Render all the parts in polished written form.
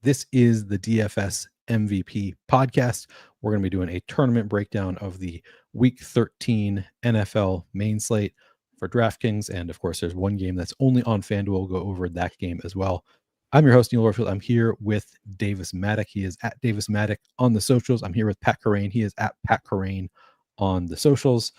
This is the DFS MVP podcast. We're going to be doing a tournament breakdown of the Week 13 NFL main slate for DraftKings. And of course, there's one game that's only on FanDuel. We'll go over that game as well. I'm your host, Neil Orfield. I'm here with Davis Maddock. He is at Davis Maddock on the socials. I'm here with Pat Carrain. He is at Pat Carrain on the socials.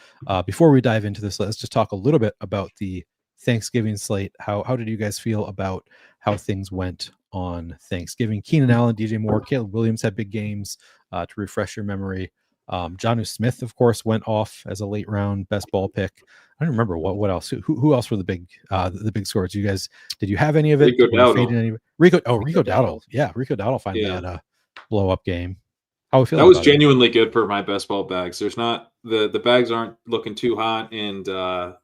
Before we dive into this, let's just talk a little bit about the Thanksgiving slate. How did you guys feel about how things went on Thanksgiving? Keenan Allen, DJ Moore, Caleb Williams had big games. To refresh your memory, Jonnu Smith, of course, went off as a late round best ball pick. I don't remember what else. Who else were the big scores? You guys, did you have any of it? Rico Dowdle. Rico Dowdle. Yeah, Rico Dowdle finally had a blow up game. How we feel? That was genuinely good for my best ball bags. There's not the bags aren't looking too hot, and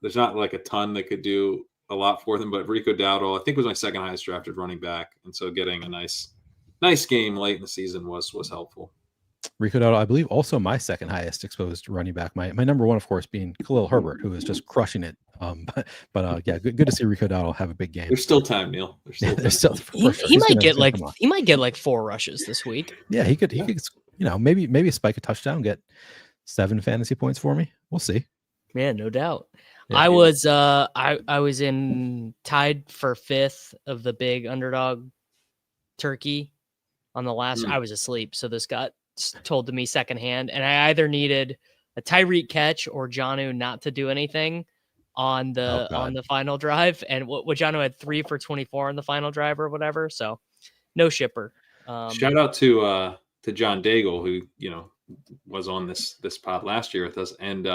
there's not like a ton that could do a lot for them. But Rico Dowdle, I think, was my second highest drafted running back, and so getting a nice game late in the season was helpful. Rico Dowdle, I believe, also my second highest exposed running back. My number one, of course, being Khalil Herbert, who is just crushing it. Yeah, good to see Rico Dowdle have a big game. There's still time, Neil. There's still time. He might get like 4 rushes this week. Yeah, he could, maybe spike a touchdown, get 7 fantasy points for me. We'll see. Yeah, no doubt. Yeah, I was tied for 5th of the big underdog turkey on the last. I was asleep, so this got told to me secondhand, and I either needed a Tyreek catch or Jonnu not to do anything on the final drive, and what Jonnu had 3 for 24 on the final drive or whatever. So no shipper. Shout out to John Daigle, who was on this pod last year with us, and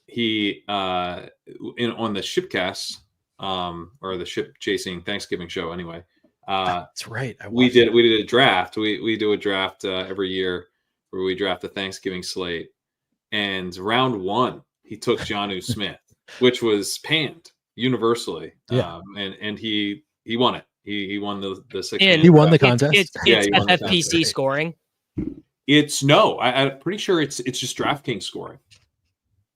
he on the Shipcast or the Ship Chasing Thanksgiving show anyway. That's right. We did a draft. We do a draft every year where we draft the Thanksgiving slate, and round 1 he took Jonnu Smith, which was panned universally. Yeah. And he won it. He won the 6. And he won the contest. It's FFPC scoring. I'm pretty sure it's just DraftKings scoring.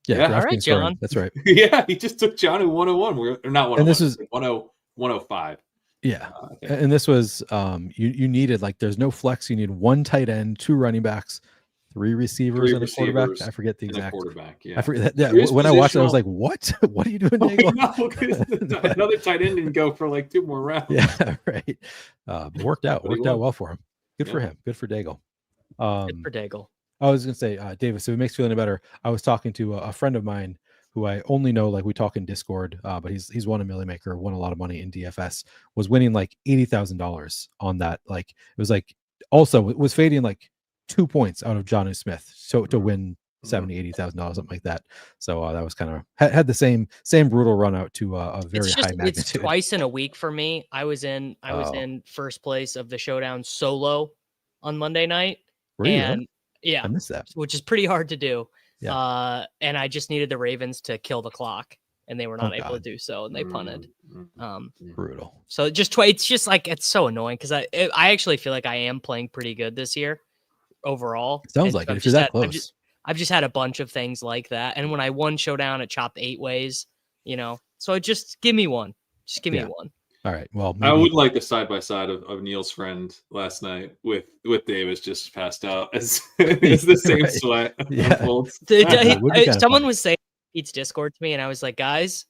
Yeah. All right, John. That's right. Yeah, he just took Jonnu 101. We're not 101. And this was 105. Yeah. And this was you needed, like, there's no flex. You need 1 tight end, 2 running backs, 3 receivers and a quarterback. I forget the exact quarterback. Yeah. I forget that. Yeah. When I watched it, I was like, what? What are you doing, Daigle? Another tight end didn't go for like 2 more rounds. Yeah, right. Worked out well for him. Good for him. Good for Daigle. Good for Daigle. I was going to say, Davis, if it makes you feel any better, I was talking to a friend of mine who I only know, like, we talk in Discord, but he's won a Millie Maker, won a lot of money in DFS, was winning like $80,000 on that. Like, it was like, also it was fading like 2 points out of Jonnu Smith to win $70,000-$80,000, something like that. So that was kind of had the same brutal run out to a very high magnitude. It's twice in a week for me. I was in first place of the showdown solo on Monday night. Really? Yeah, I missed that, which is pretty hard to do. Yeah. And I just needed the Ravens to kill the clock, and they were not able to do so, and they punted. Brutal. So it's just like, it's so annoying because I actually feel like I am playing pretty good this year overall. It sounds like it. If you're that close. I've just had a bunch of things like that, and when I won showdown, it chopped 8 ways. So just give me one. Just give me one. All right. Well, I would like the side by side of Neil's friend last night with Davis just passed out as the same sweat unfolds. Someone was saying Pete's Discord to me, and I was like, guys,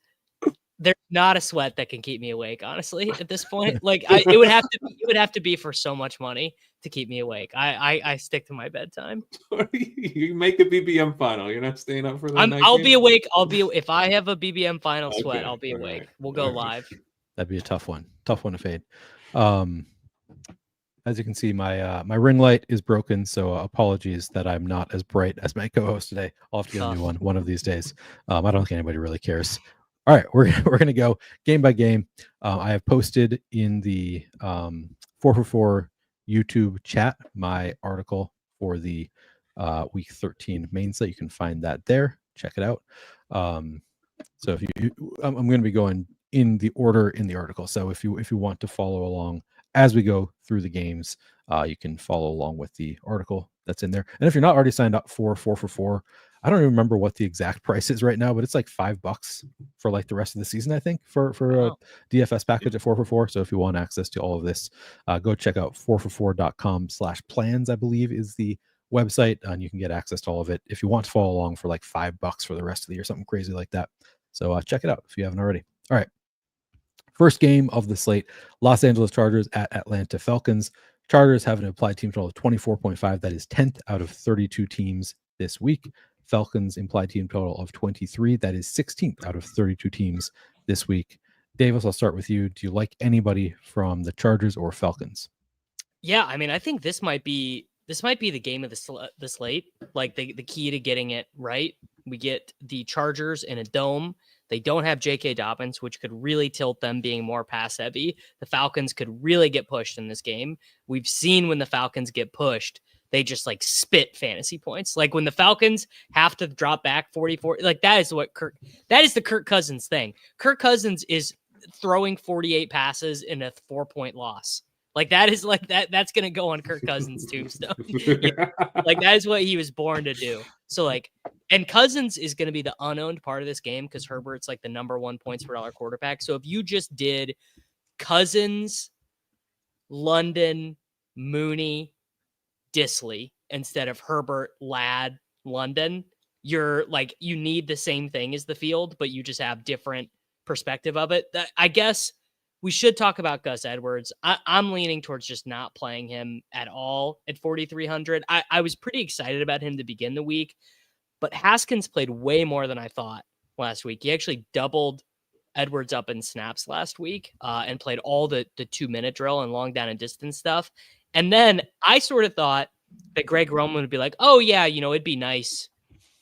there's not a sweat that can keep me awake. Honestly, at this point, like it would have to be for so much money to keep me awake. I stick to my bedtime. You make a BBM final. You're not staying up for that. I'll be awake. If I have a BBM final sweat, I'll be awake. We'll go live. That'd be a tough one to fade. As you can see, my ring light is broken, so apologies that I'm not as bright as my co-host today. I'll have to get a new one of these days. I don't think anybody really cares. All right, we're gonna go game by game. I have posted in the 4for4 YouTube chat my article for the Week 13 main slate. You can find that there. Check it out. So if I'm going to be going in the order in the article. So if you want to follow along as we go through the games, you can follow along with the article that's in there. And if you're not already signed up for 4for4, I don't even remember what the exact price is right now, but it's like $5 for like the rest of the season, I think, for a DFS package at 4 for 4. So if you want access to all of this, go check out 4for4.com/plans, I believe is the website, and you can get access to all of it if you want to follow along for like $5 for the rest of the year, something crazy like that. So check it out if you haven't already. All right. First game of the slate, Los Angeles Chargers at Atlanta Falcons. Chargers have an implied team total of 24.5. That is 10th out of 32 teams this week. Falcons implied team total of 23. That is 16th out of 32 teams this week. Davis, I'll start with you. Do you like anybody from the Chargers or Falcons? Yeah, I mean, I think this might be the game of the slate. Like the key to getting it right. We get the Chargers in a dome. They don't have J.K. Dobbins, which could really tilt them being more pass heavy. The Falcons could really get pushed in this game. We've seen when the Falcons get pushed, they just like spit fantasy points. Like when the Falcons have to drop back 44, like that is the Kirk Cousins thing. Kirk Cousins is throwing 48 passes in a 4-point loss. Like that is like that's going to go on Kirk Cousins' tombstone. Like that is what he was born to do. So like, and Cousins is going to be the unowned part of this game because Herbert's like the number 1 points per dollar quarterback. So if you just did Cousins, London, Mooney, Disley instead of Herbert, Ladd, London, you're like, you need the same thing as the field, but you just have different perspective of it. I guess we should talk about Gus Edwards. I'm leaning towards just not playing him at all at 4,300. I was pretty excited about him to begin the week, but Haskins played way more than I thought last week. He actually doubled Edwards up in snaps last week and played all the 2-minute drill and long down and distance stuff. And then I sort of thought that Greg Roman would be like, oh yeah, it'd be nice.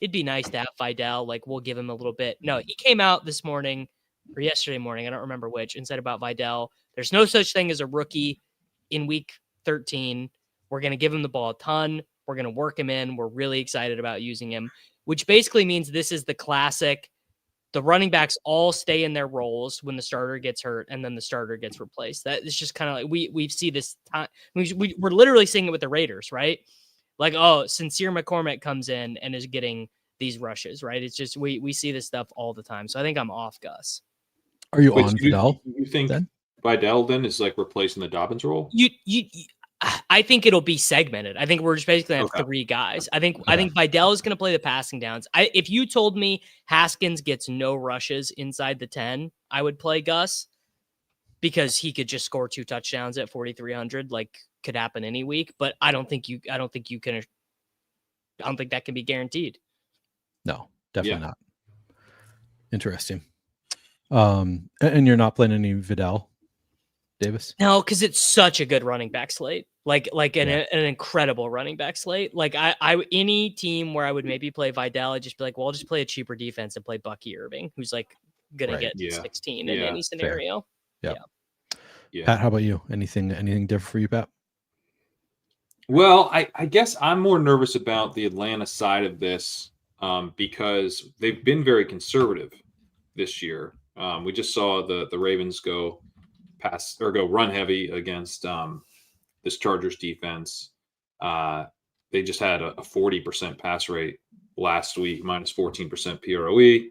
It'd be nice to have Vidal. Like we'll give him a little bit. No, he came out this morning or yesterday morning, I don't remember which, and said about Vidal, there's no such thing as a rookie in week 13. We're going to give him the ball a ton. We're going to work him in. We're really excited about using him, which basically means this is the classic. The running backs all stay in their roles when the starter gets hurt and then the starter gets replaced. That is just kind of like we see this time. We're literally seeing it with the Raiders, right? Like, oh, Sincere McCormick comes in and is getting these rushes, right? It's just we see this stuff all the time. So I think I'm off Gus. Are you on Vidal? You think then? Vidal then is like replacing the Dobbins role? I think it'll be segmented. I think we're just basically going to have 3 guys. I think Vidal is going to play the passing downs. If you told me Haskins gets no rushes inside the 10, I would play Gus because he could just score 2 touchdowns at 4,300. Like could happen any week, but I don't think that can be guaranteed. No, definitely not. Interesting. And you're not playing any Vidal, Davis? No, because it's such a good running back slate. Like an incredible running back slate. Like I any team where I would maybe play Vidal, I'd just be like, well, I'll just play a cheaper defense and play Bucky Irving, who's like gonna get 16 in any scenario. Yeah. Pat, how about you? Anything different for you, Pat? Well, I guess I'm more nervous about the Atlanta side of this because they've been very conservative this year. We just saw the Ravens go run heavy against this Chargers defense. They just had a 40% pass rate last week, minus 14% PROE.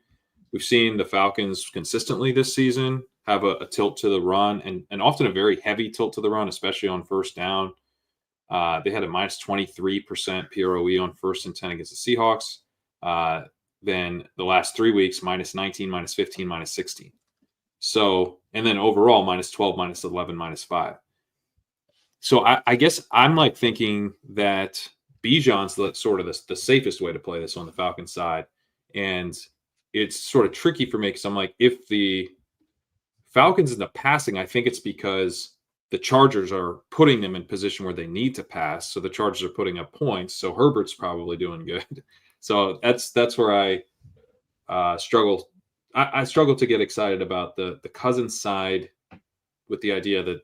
We've seen the Falcons consistently this season have a tilt to the run and often a very heavy tilt to the run, especially on first down. They had a minus 23% PROE on 1st and 10 against the Seahawks. Then the last 3 weeks, minus 19, minus 15, minus 16. So, and then overall, minus 12, minus 11, minus 5. So I guess I'm like thinking that Bijan's the safest way to play this on the Falcons side. And it's sort of tricky for me because I'm like, if the Falcons in the passing, I think it's because the Chargers are putting them in position where they need to pass. So the Chargers are putting up points. So Herbert's probably doing good. So that's where I struggle. I struggle to get excited about the Cousins side with the idea that,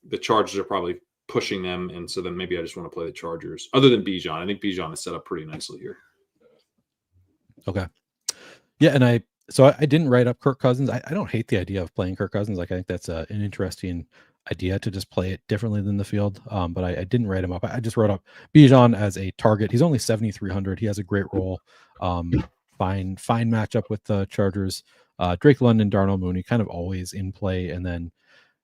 the Chargers are probably pushing them. And so then maybe I just want to play the Chargers other than Bijan. I think Bijan is set up pretty nicely here. Okay. Yeah. And I didn't write up Kirk Cousins. I don't hate the idea of playing Kirk Cousins. Like I think that's an interesting idea to just play it differently than the field. But I didn't write him up. I just wrote up Bijan as a target. He's only 7,300. He has a great role. Fine matchup with the Chargers. Drake London, Darnell Mooney, kind of always in play. And then,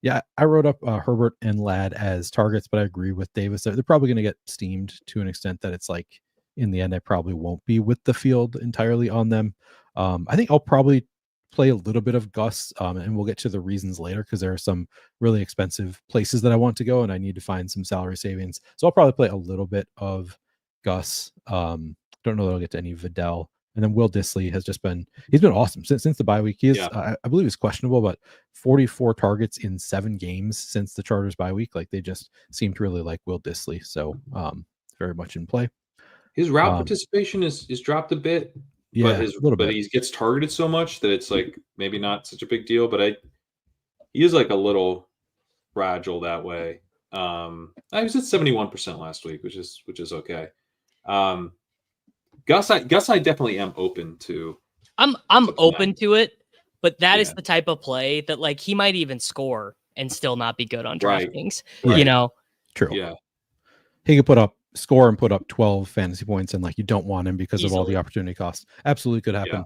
yeah, I wrote up Herbert and Ladd as targets, but I agree with Davis. They're probably going to get steamed to an extent that it's like, in the end, I probably won't be with the field entirely on them. I think I'll probably play a little bit of Gus, and we'll get to the reasons later because there are some really expensive places that I want to go and I need to find some salary savings. So I'll probably play a little bit of Gus. Don't know that I'll get to any Vidal. And then Will Dissly has just been, he's been awesome since the bye week. He is, I believe he's questionable, but 44 targets in 7 games since the Chargers bye week. Like they just seem to really like Will Dissly. So very much in play. His route participation is dropped a bit. Yeah, a little bit. He gets targeted so much that it's like maybe not such a big deal. But he is like a little fragile that way. I was at 71% last week, which is okay. Gus, I definitely am open to. I'm open to it, but that is the type of play that like he might even score and still not be good on DraftKings. Right. You know, true. Yeah, he could score and put up 12 fantasy points, and like you don't want him because of all the opportunity costs. Absolutely could happen.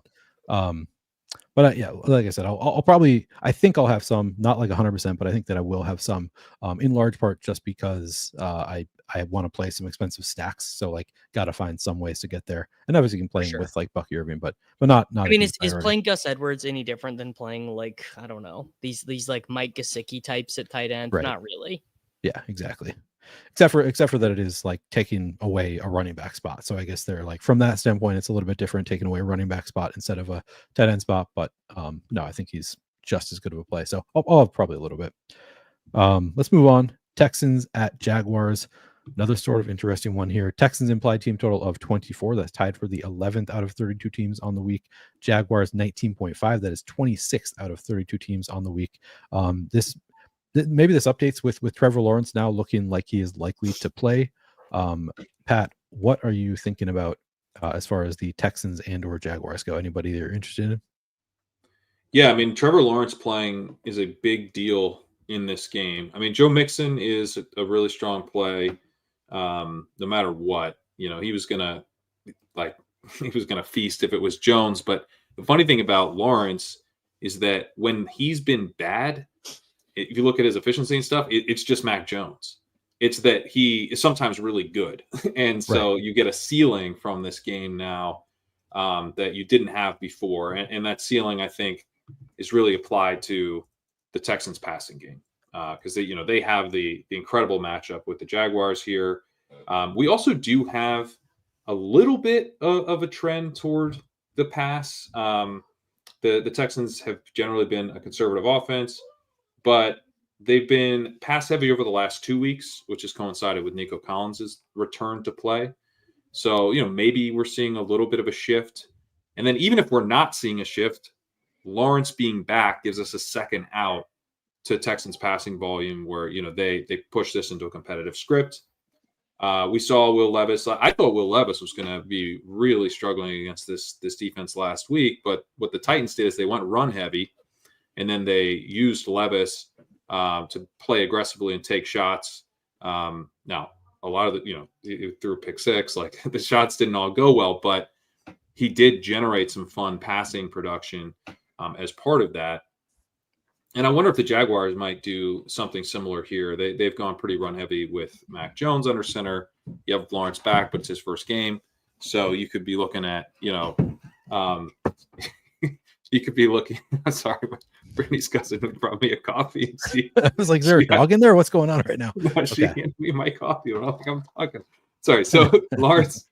Yeah. But yeah, like I said, I'll probably, I think I'll have some, not like 100%, but I think that I will have some, in large part just because I want to play some expensive stacks. So like, got to find some ways to get there. And obviously, you can play with like Bucky Irving, but not. I mean, is playing Gus Edwards any different than playing like, I don't know, these like Mike Gesicki types at tight end? Right. Not really. Yeah, exactly. Except for that it is like taking away a running back spot. So I guess they're like, from that standpoint, it's a little bit different, taking away a running back spot instead of a tight end spot. But no, I think he's just as good of a play. So I'll have probably a little bit. Let's move on. Texans at Jaguars. Another sort of interesting one here. Texans implied team total of 24. That's tied for the 11th out of 32 teams on the week. Jaguars 19.5. That is 26th out of 32 teams on the week. Maybe this updates with Trevor Lawrence now looking like he is likely to play. Pat, what are you thinking about as far as the Texans and or Jaguars go? Anybody that you're interested in? Yeah, I mean, Trevor Lawrence playing is a big deal in this game. I mean, Joe Mixon is a really strong play, no matter what. You know, he was gonna feast if it was Jones. But the funny thing about Lawrence is that when he's been bad, if you look at his efficiency and stuff, it's just Mac Jones. It's that he is sometimes really good. And so you get a ceiling from this game now that you didn't have before. And that ceiling, I think, is really applied to the Texans passing game because they have the incredible matchup with the Jaguars here. We also do have a little bit of a trend toward the pass. The Texans have generally been a conservative offense, but they've been pass heavy over the last 2 weeks, which has coincided with Nico Collins' return to play. So, maybe we're seeing a little bit of a shift. And then even if we're not seeing a shift, Lawrence being back gives us a second out to Texans passing volume where, they push this into a competitive script. We saw Will Levis. I thought Will Levis was going to be really struggling against this defense last week. But what the Titans did is they went run heavy, and then they used Levis to play aggressively and take shots. Now, a lot of he threw a pick six. Like the shots didn't all go well, but he did generate some fun passing production as part of that. And I wonder if the Jaguars might do something similar here. They've gone pretty run heavy with Mac Jones under center. You have Lawrence back, but it's his first game. So you could be looking at, you could be looking, I'm sorry, but Brittany's cousin brought me a coffee. I was like, is there a dog in there? What's going on right now? No, she handed me my coffee. I don't think I'm talking. Sorry. So Lawrence,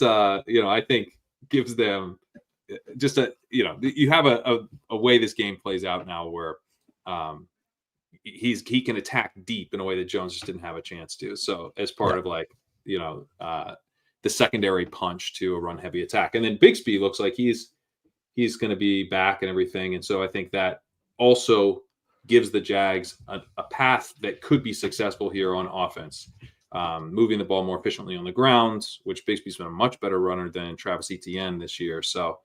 I think gives them just you have a way this game plays out now where he can attack deep in a way that Jones just didn't have a chance to. So as part of the secondary punch to a run heavy attack. And then Bigsby looks like he's going to be back and everything. And so I think that also gives the Jags a path that could be successful here on offense, moving the ball more efficiently on the ground, which Bigsby's been a much better runner than Travis Etienne this year. So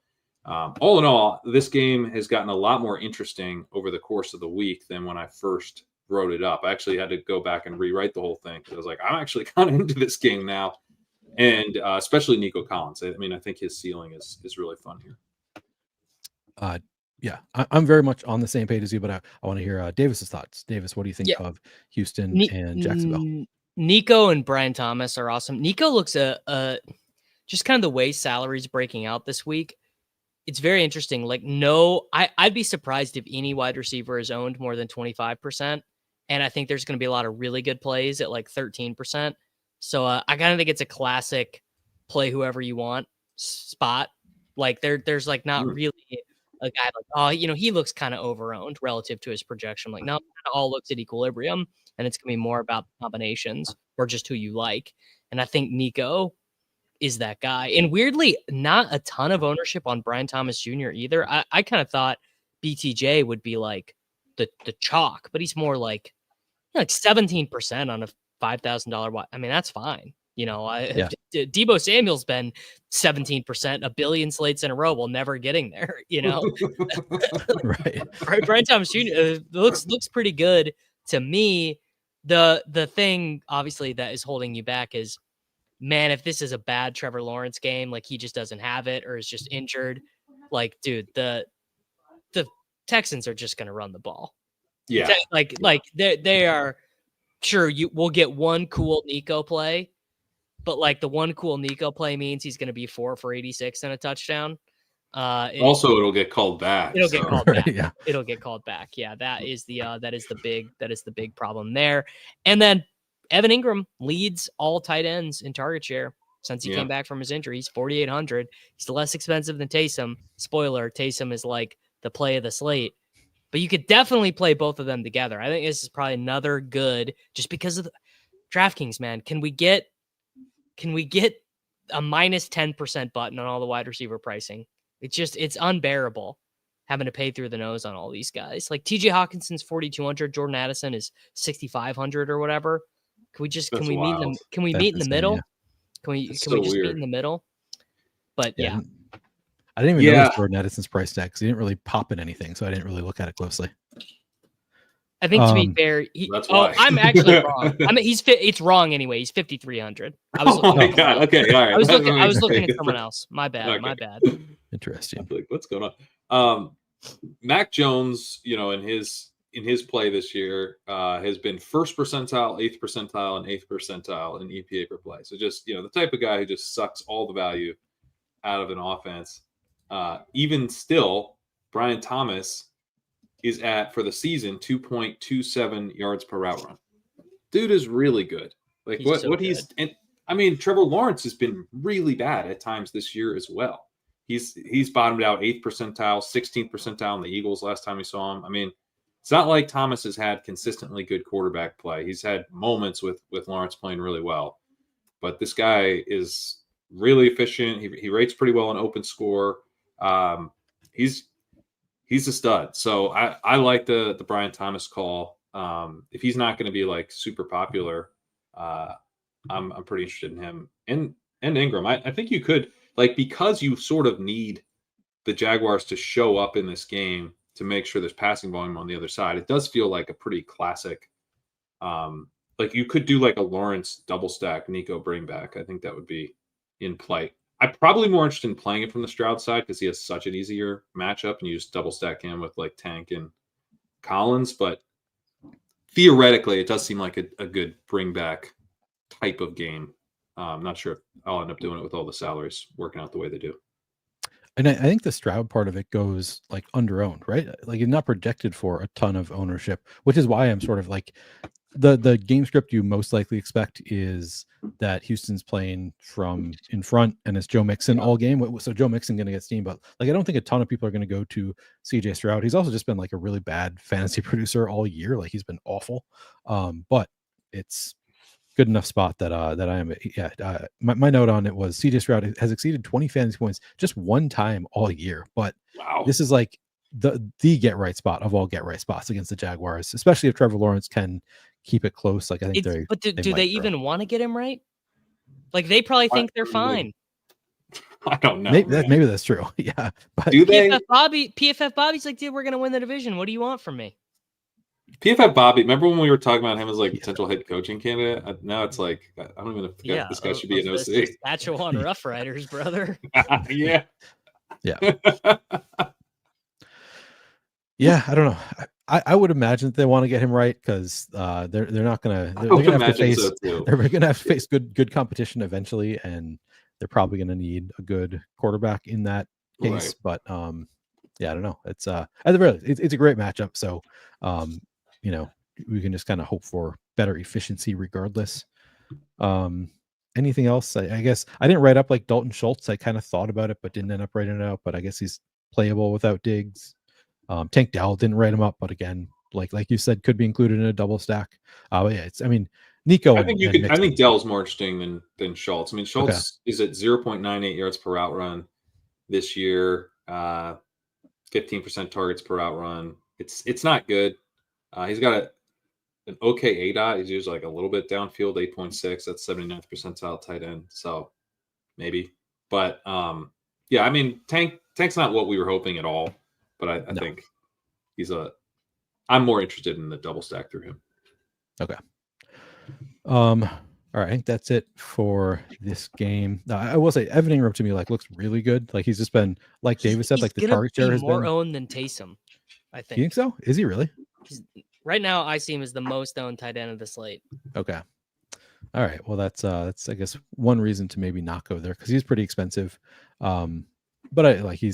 all in all, this game has gotten a lot more interesting over the course of the week than when I first wrote it up. I actually had to go back and rewrite the whole thing because I was like, I'm actually kind of into this game now, and especially Nico Collins. I mean, I think his ceiling is really fun here. Yeah, I'm very much on the same page as you, but I want to hear Davis's thoughts. Davis, what do you think of Houston and Jacksonville? Nico and Brian Thomas are awesome. Nico looks just kind of the way salaries breaking out this week. It's very interesting. Like, I'd be surprised if any wide receiver is owned more than 25%. And I think there's going to be a lot of really good plays at like 13%. So I kind of think it's a classic play whoever you want spot. Like there's like not really a guy like, he looks kind of overowned relative to his projection. Like, no, it all looks at equilibrium, and it's going to be more about combinations or just who you like. And I think Nico is that guy. And weirdly, not a ton of ownership on Brian Thomas Jr. either. I kind of thought BTJ would be like the chalk, but he's more like 17% on a $5,000. I mean, that's fine. Deebo Samuel's been 17%, a billion slates in a row while never getting there. Right. Brian Thomas Jr. looks pretty good to me. The thing obviously that is holding you back is, man, if this is a bad Trevor Lawrence game, like he just doesn't have it or is just injured, like, dude, the Texans are just going to run the ball. Yeah. Like they are sure we'll get one cool Nico play. But like the one cool Nico play means he's going to be 4 for 86 and a touchdown. Also, it'll get called back. It'll get called back. Yeah. It'll get called back. Yeah, that is the big problem there. And then Evan Ingram leads all tight ends in target share since he came back from his injury. He's 4,800. He's less expensive than Taysom. Spoiler: Taysom is like the play of the slate. But you could definitely play both of them together. I think this is probably another good, just because of the DraftKings, man. Can we get a minus 10% button on all the wide receiver pricing? It's unbearable having to pay through the nose on all these guys. Like TJ Hawkinson's 4,200, Jordan Addison is 6,500 or whatever. Can we meet in the middle? Yeah. Can we That's just so meet weird. in the middle? But yeah. I didn't even notice Jordan Addison's price tag because he didn't really pop in anything, so I didn't really look at it closely. I think to be fair, I'm actually wrong. I mean, it's wrong anyway. He's 5,300. Oh my god! Okay, all right. I was looking at someone else. My bad. Okay. My bad. Interesting. Like, what's going on? Mac Jones, in his play this year, has been first percentile, 8th percentile, and 8th percentile in EPA per play. So just the type of guy who just sucks all the value out of an offense. Even still, Brian Thomas is at, for the season, 2.27 yards per route run. Dude is really good. Like and I mean, Trevor Lawrence has been really bad at times this year as well. He's bottomed out 8th percentile, 16th percentile in the Eagles last time we saw him. I mean, it's not like Thomas has had consistently good quarterback play. He's had moments with Lawrence playing really well, but this guy is really efficient. He rates pretty well in open score. He's a stud. So I like the Brian Thomas call. If he's not going to be like super popular, I'm pretty interested in him and Ingram. I think you could, like, because you sort of need the Jaguars to show up in this game to make sure there's passing volume on the other side. It does feel like a pretty classic. Like you could do like a Lawrence double stack Nico bring back. I think that would be in play. I'm probably more interested in playing it from the Stroud side because he has such an easier matchup, and you just double stack him with like Tank and Collins. But theoretically, it does seem like a good bring back type of game. I'm not sure if I'll end up doing it with all the salaries working out the way they do. And I think the Stroud part of it goes like under owned, right? Like it's not projected for a ton of ownership, which is why I'm sort of like the game script you most likely expect is that Houston's playing from in front and it's Joe Mixon all game. So Joe Mixon going to get steam, but like I don't think a ton of people are going to go to CJ Stroud. He's also just been like a really bad fantasy producer all year. Like he's been awful. But it's good enough spot that I am. My note on it was CJ Stroud has exceeded 20 fantasy points just one time all year. But This is like the get right spot of all get right spots against the Jaguars, especially if Trevor Lawrence can keep it close. Like I think but do they even want to get him right? Like they probably think they're fine. I don't know. Maybe that's true. Yeah. But do they? PFF Bobby's like, dude, we're gonna win the division. What do you want from me? PFF Bobby, remember when we were talking about him as like potential head coaching candidate? Now it's like I don't even think this guy should be an OC. Saskatchewan Rough Riders, brother. Yeah. Yeah, I don't know. I would imagine that they want to get him right because they're not gonna they're gonna have to face they're gonna have to face good competition eventually, and they're probably gonna need a good quarterback in that case. Right. But yeah, I don't know. It's at the very least, it's a great matchup. So you know, we can just kind of hope for better efficiency regardless. Anything else? I guess I didn't write up like Dalton Schultz. I kind of thought about it, but didn't end up writing it out. But I guess he's playable without Diggs. Tank Dell didn't write him up, but again, like you said, could be included in a double stack. Yeah, Nico. I think Dell's more interesting than Schultz. I mean, Schultz is at 0.98 yards per route run this year, 15% targets per route run. It's not good. He's got an okay ADOT. He's usually like a little bit downfield, 8.6. That's 79th percentile tight end. So maybe, but yeah, I mean, Tank's not what we were hoping at all. But I think I'm more interested in the double stack through him. Okay. All right. I think that's it for this game. I will say Evan Ingram to me looks really good. Like he's just been, like David said, like the target share has more been owned than Taysom. I think. You think so? Is he really? Right now, I see him as the most owned tight end of the slate. Okay. All right. Well, that's I guess one reason to maybe not go there because he's pretty expensive. But he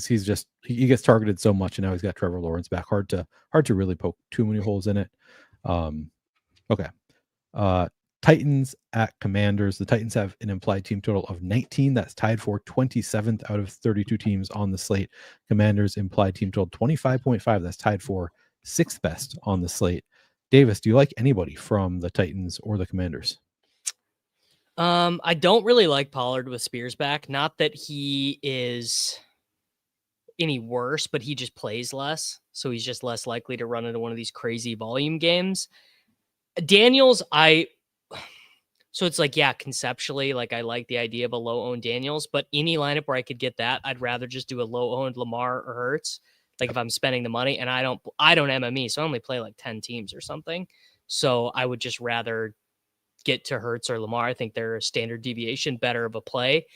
gets targeted so much, and now he's got Trevor Lawrence back. Hard to really poke too many holes in it. Okay. Titans at Commanders. The Titans have an implied team total of 19. That's tied for 27th out of 32 teams on the slate. Commanders implied team total 25.5. That's tied for 6th best on the slate. Davis, do you like anybody from the Titans or the Commanders? I don't really like Pollard with Spears back. Not that he is any worse, but he just plays less. So he's just less likely to run into one of these crazy volume games. Daniels, so it's like, yeah, conceptually, like I like the idea of a low-owned Daniels, but any lineup where I could get that, I'd rather just do a low-owned Lamar or Hurts. Like if I'm spending the money, and I don't MME, so I only play like 10 teams or something. So I would just rather get to Hurts or Lamar. I think they're a standard deviation better of a play.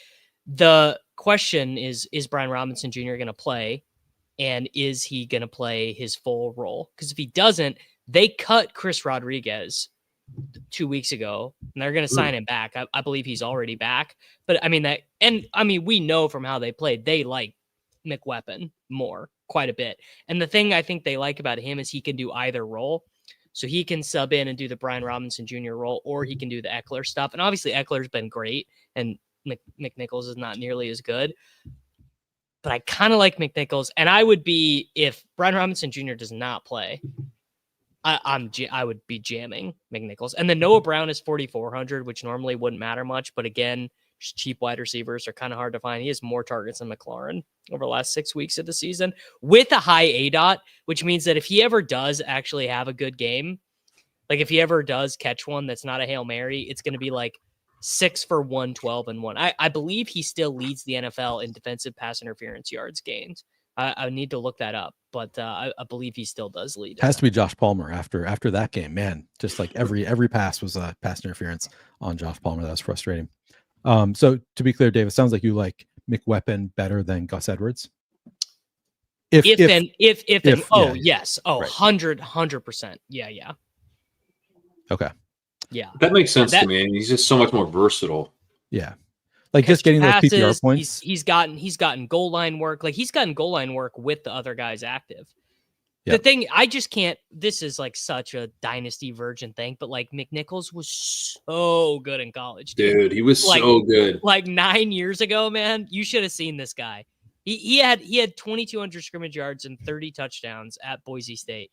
The question is Brian Robinson Jr. going to play? And is he going to play his full role? Because if he doesn't, they cut Chris Rodriguez 2 weeks ago, and they're going to sign him back. I believe he's already back. But we know from how they played, they like McWeapon quite a bit. And the thing I think they like about him is he can do either role. So he can sub in and do the Brian Robinson Jr. role, or he can do the Eckler stuff. And obviously Eckler's been great, and McNichols is not nearly as good. But I kind of like McNichols, and I would be, if Brian Robinson Jr. does not play, I would be jamming McNichols. And then Noah Brown is 4,400, which normally wouldn't matter much, but again, just cheap wide receivers are kind of hard to find. He has more targets than McLaurin over the last 6 weeks of the season with a high ADOT, which means that if he ever does actually have a good game, like if he ever does catch one that's not a Hail Mary, it's going to be like 6 for 112 and 1. I believe he still leads the NFL in defensive pass interference yards gained. I need to look that up, but I believe he still does lead. Has to be Josh Palmer after that game, man. Just like every pass was a pass interference on Josh Palmer. That was frustrating. So to be clear, Dave, it sounds like you like McWeapon better than Gus Edwards. Yes. Oh, right. 100%. Yeah. Okay. Yeah. That makes sense to me. And he's just so much more versatile. Yeah. Like just getting those PPR points. He's gotten goal line work. Like he's gotten goal line work with the other guys active. Yep. The thing, I just can't, this is like such a dynasty virgin thing, but like McNichols was so good in college. Dude, he was so good. Like 9 years ago, man, you should have seen this guy. He had 2,200 scrimmage yards and 30 touchdowns at Boise State.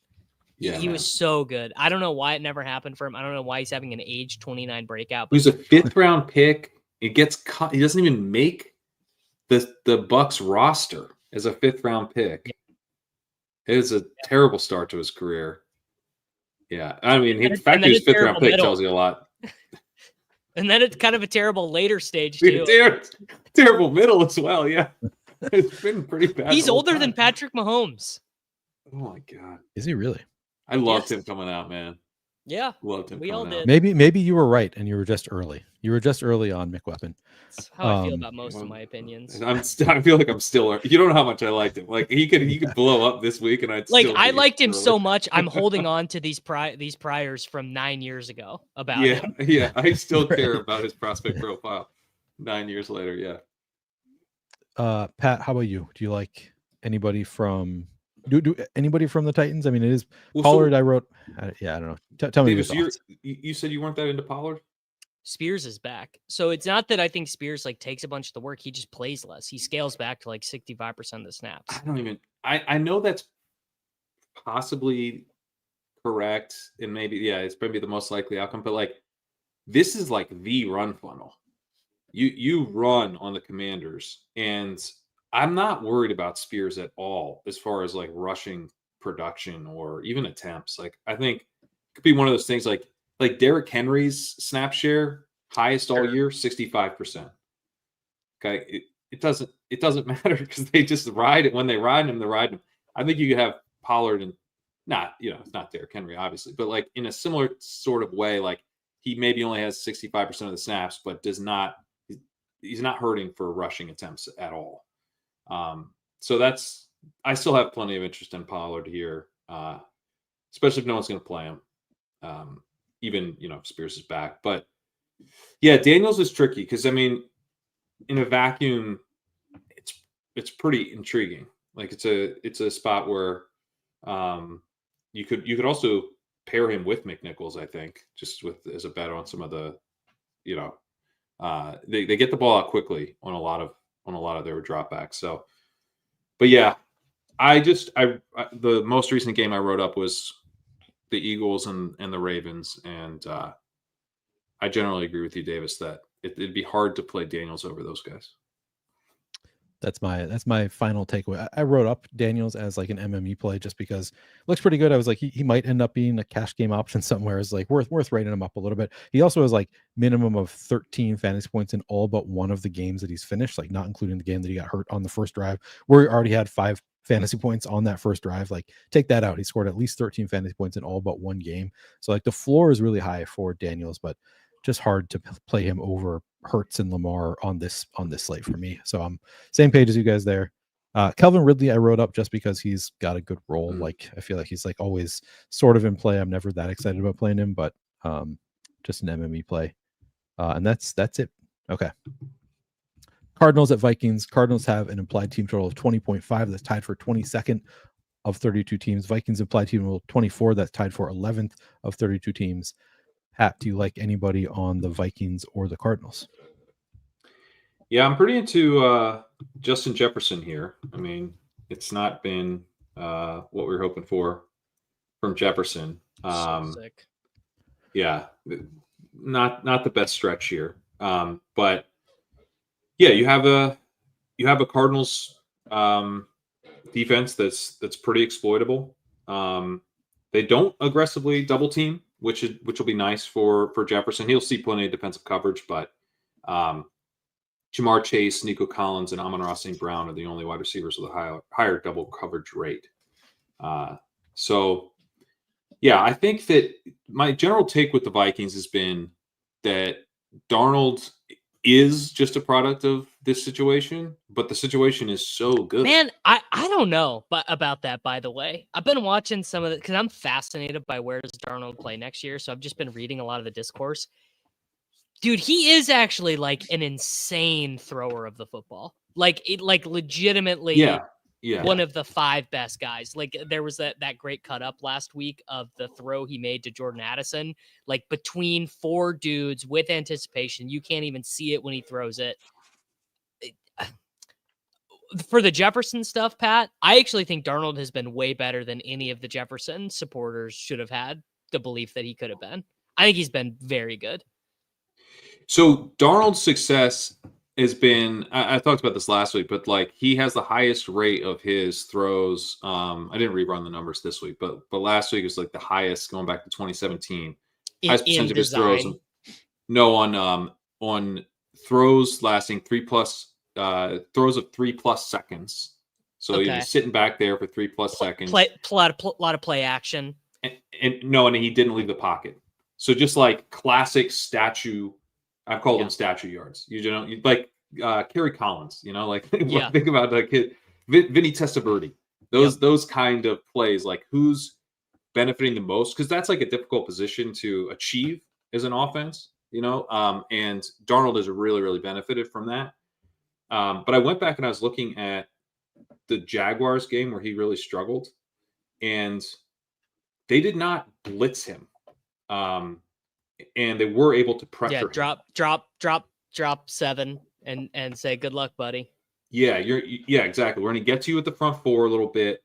Yeah, he was so good. I don't know why it never happened for him. I don't know why he's having an age 29 breakout. He was a 5th round pick. It gets cut. He doesn't even make the Bucks roster as a 5th round pick. Yeah. It was a terrible start to his career. Yeah. I mean, the fact that he was 5th round pick tells you a lot. And then it's kind of a terrible later stage, too. Terrible middle as well. Yeah. It's been pretty bad. He's older than Patrick Mahomes. Oh, my God. Is he really? I loved him coming out, man. Yeah, Loved him. we all did. Maybe you were right and you were just early. You were just early on McWeapon. That's how I feel about most of my opinions. I feel like I'm still. You don't know how much I liked him. Like he could blow up this week, and I'd like still I liked him so much. I'm holding on to these priors from 9 years ago about him. Yeah. I still care about his prospect profile 9 years later. Yeah. Pat, how about you? Do you like anybody from? Do anybody from the Titans? I mean, it is Pollard. I wrote. I don't know. Tell me your thoughts. You said you weren't that into Pollard. Spears is back, so it's not that I think Spears like takes a bunch of the work. He just plays less. He scales back to like 65% of the snaps. I know that's possibly correct, and maybe it's probably the most likely outcome. But like, this is like the run funnel. You run on the Commanders, and I'm not worried about Spears at all as far as like rushing production or even attempts. Like I think it could be one of those things like Derrick Henry's snap share highest all year, 65%. Okay. It doesn't matter because they just ride it. When they ride him, they're riding him. I think you could have Pollard and it's not Derrick Henry, obviously, but like in a similar sort of way, like he maybe only has 65% of the snaps, but he's not hurting for rushing attempts at all. So I still have plenty of interest in Pollard here, especially if no one's going to play him. Even, Spears is back, but yeah, Daniels is tricky because I mean, in a vacuum, it's pretty intriguing. Like it's a spot where, you could also pair him with McNichols, I think, just as a bet on some of the, they get the ball out quickly on a lot of their dropbacks. So, but yeah, the most recent game I wrote up was the Eagles and the Ravens, and I generally agree with you, Davis, that it'd be hard to play Daniels over those guys. That's my final takeaway. I wrote up Daniels as like an MME play just because it looks pretty good. I was like, he might end up being a cash game option somewhere. It's like worth rating him up a little bit. He also has like minimum of 13 fantasy points in all but one of the games that he's finished, like not including the game that he got hurt on the first drive, where he already had 5 fantasy points on that first drive. Like take that out. He scored at least 13 fantasy points in all but one game. So like the floor is really high for Daniels, but just hard to play him over Hurts and Lamar on this slate for me. So I'm same page as you guys there. Calvin Ridley I wrote up just because he's got a good role. Like I feel like he's like always sort of in play. I'm never that excited about playing him, but just an MME play. And that's it. Okay. Cardinals at Vikings. Cardinals have an implied team total of 20.5. That's tied for 22nd of 32 teams. Vikings implied team total 24. That's tied for 11th of 32 teams. Pat, do you like anybody on the Vikings or the Cardinals? Yeah, I'm pretty into Justin Jefferson here. I mean, it's not been what we were hoping for from Jefferson. So sick. Yeah, not the best stretch here. But yeah, you have a Cardinals defense that's pretty exploitable. They don't aggressively double team, which will be nice for Jefferson. He'll see plenty of defensive coverage, but Jamar Chase, Nico Collins, and Amon-Ra St. Brown are the only wide receivers with a higher double coverage rate. So, yeah, I think that my general take with the Vikings has been that Darnold is just a product of this situation, but the situation is so good. Man, I don't know about that, by the way. I've been watching some of it because I'm fascinated by where does Darnold play next year, so I've just been reading a lot of the discourse. Dude, he is actually like an insane thrower of the football. Like legitimately one of the 5 best guys. Like there was that great cut up last week of the throw he made to Jordan Addison, like between 4 dudes with anticipation. You can't even see it when he throws it. For the Jefferson stuff, Pat, I actually think Darnold has been way better than any of the Jefferson supporters should have had the belief that he could have been. I think he's been very good. So Darnold's success has been, I talked about this last week, but like he has the highest rate of his throws. I didn't rerun the numbers this week, but last week was like the highest going back to 2017. Highest percentage of his throws. No, on throws lasting 3+ throws of 3+ seconds. So he was sitting back there for 3+ seconds. A lot of play action. and he didn't leave the pocket. So just like classic statue, I've called them statue yards. You like Kerry Collins, like think about the kid, Vinny Testaverde. Those kind of plays, like who's benefiting the most, because that's like a difficult position to achieve as an offense, and Darnold has really, really benefited from that. But I went back and I was looking at the Jaguars game where he really struggled, and they did not blitz him. And they were able to pressure him. Drop 7 and say, good luck, buddy. Yeah, exactly. We're going to get to you at the front 4 a little bit,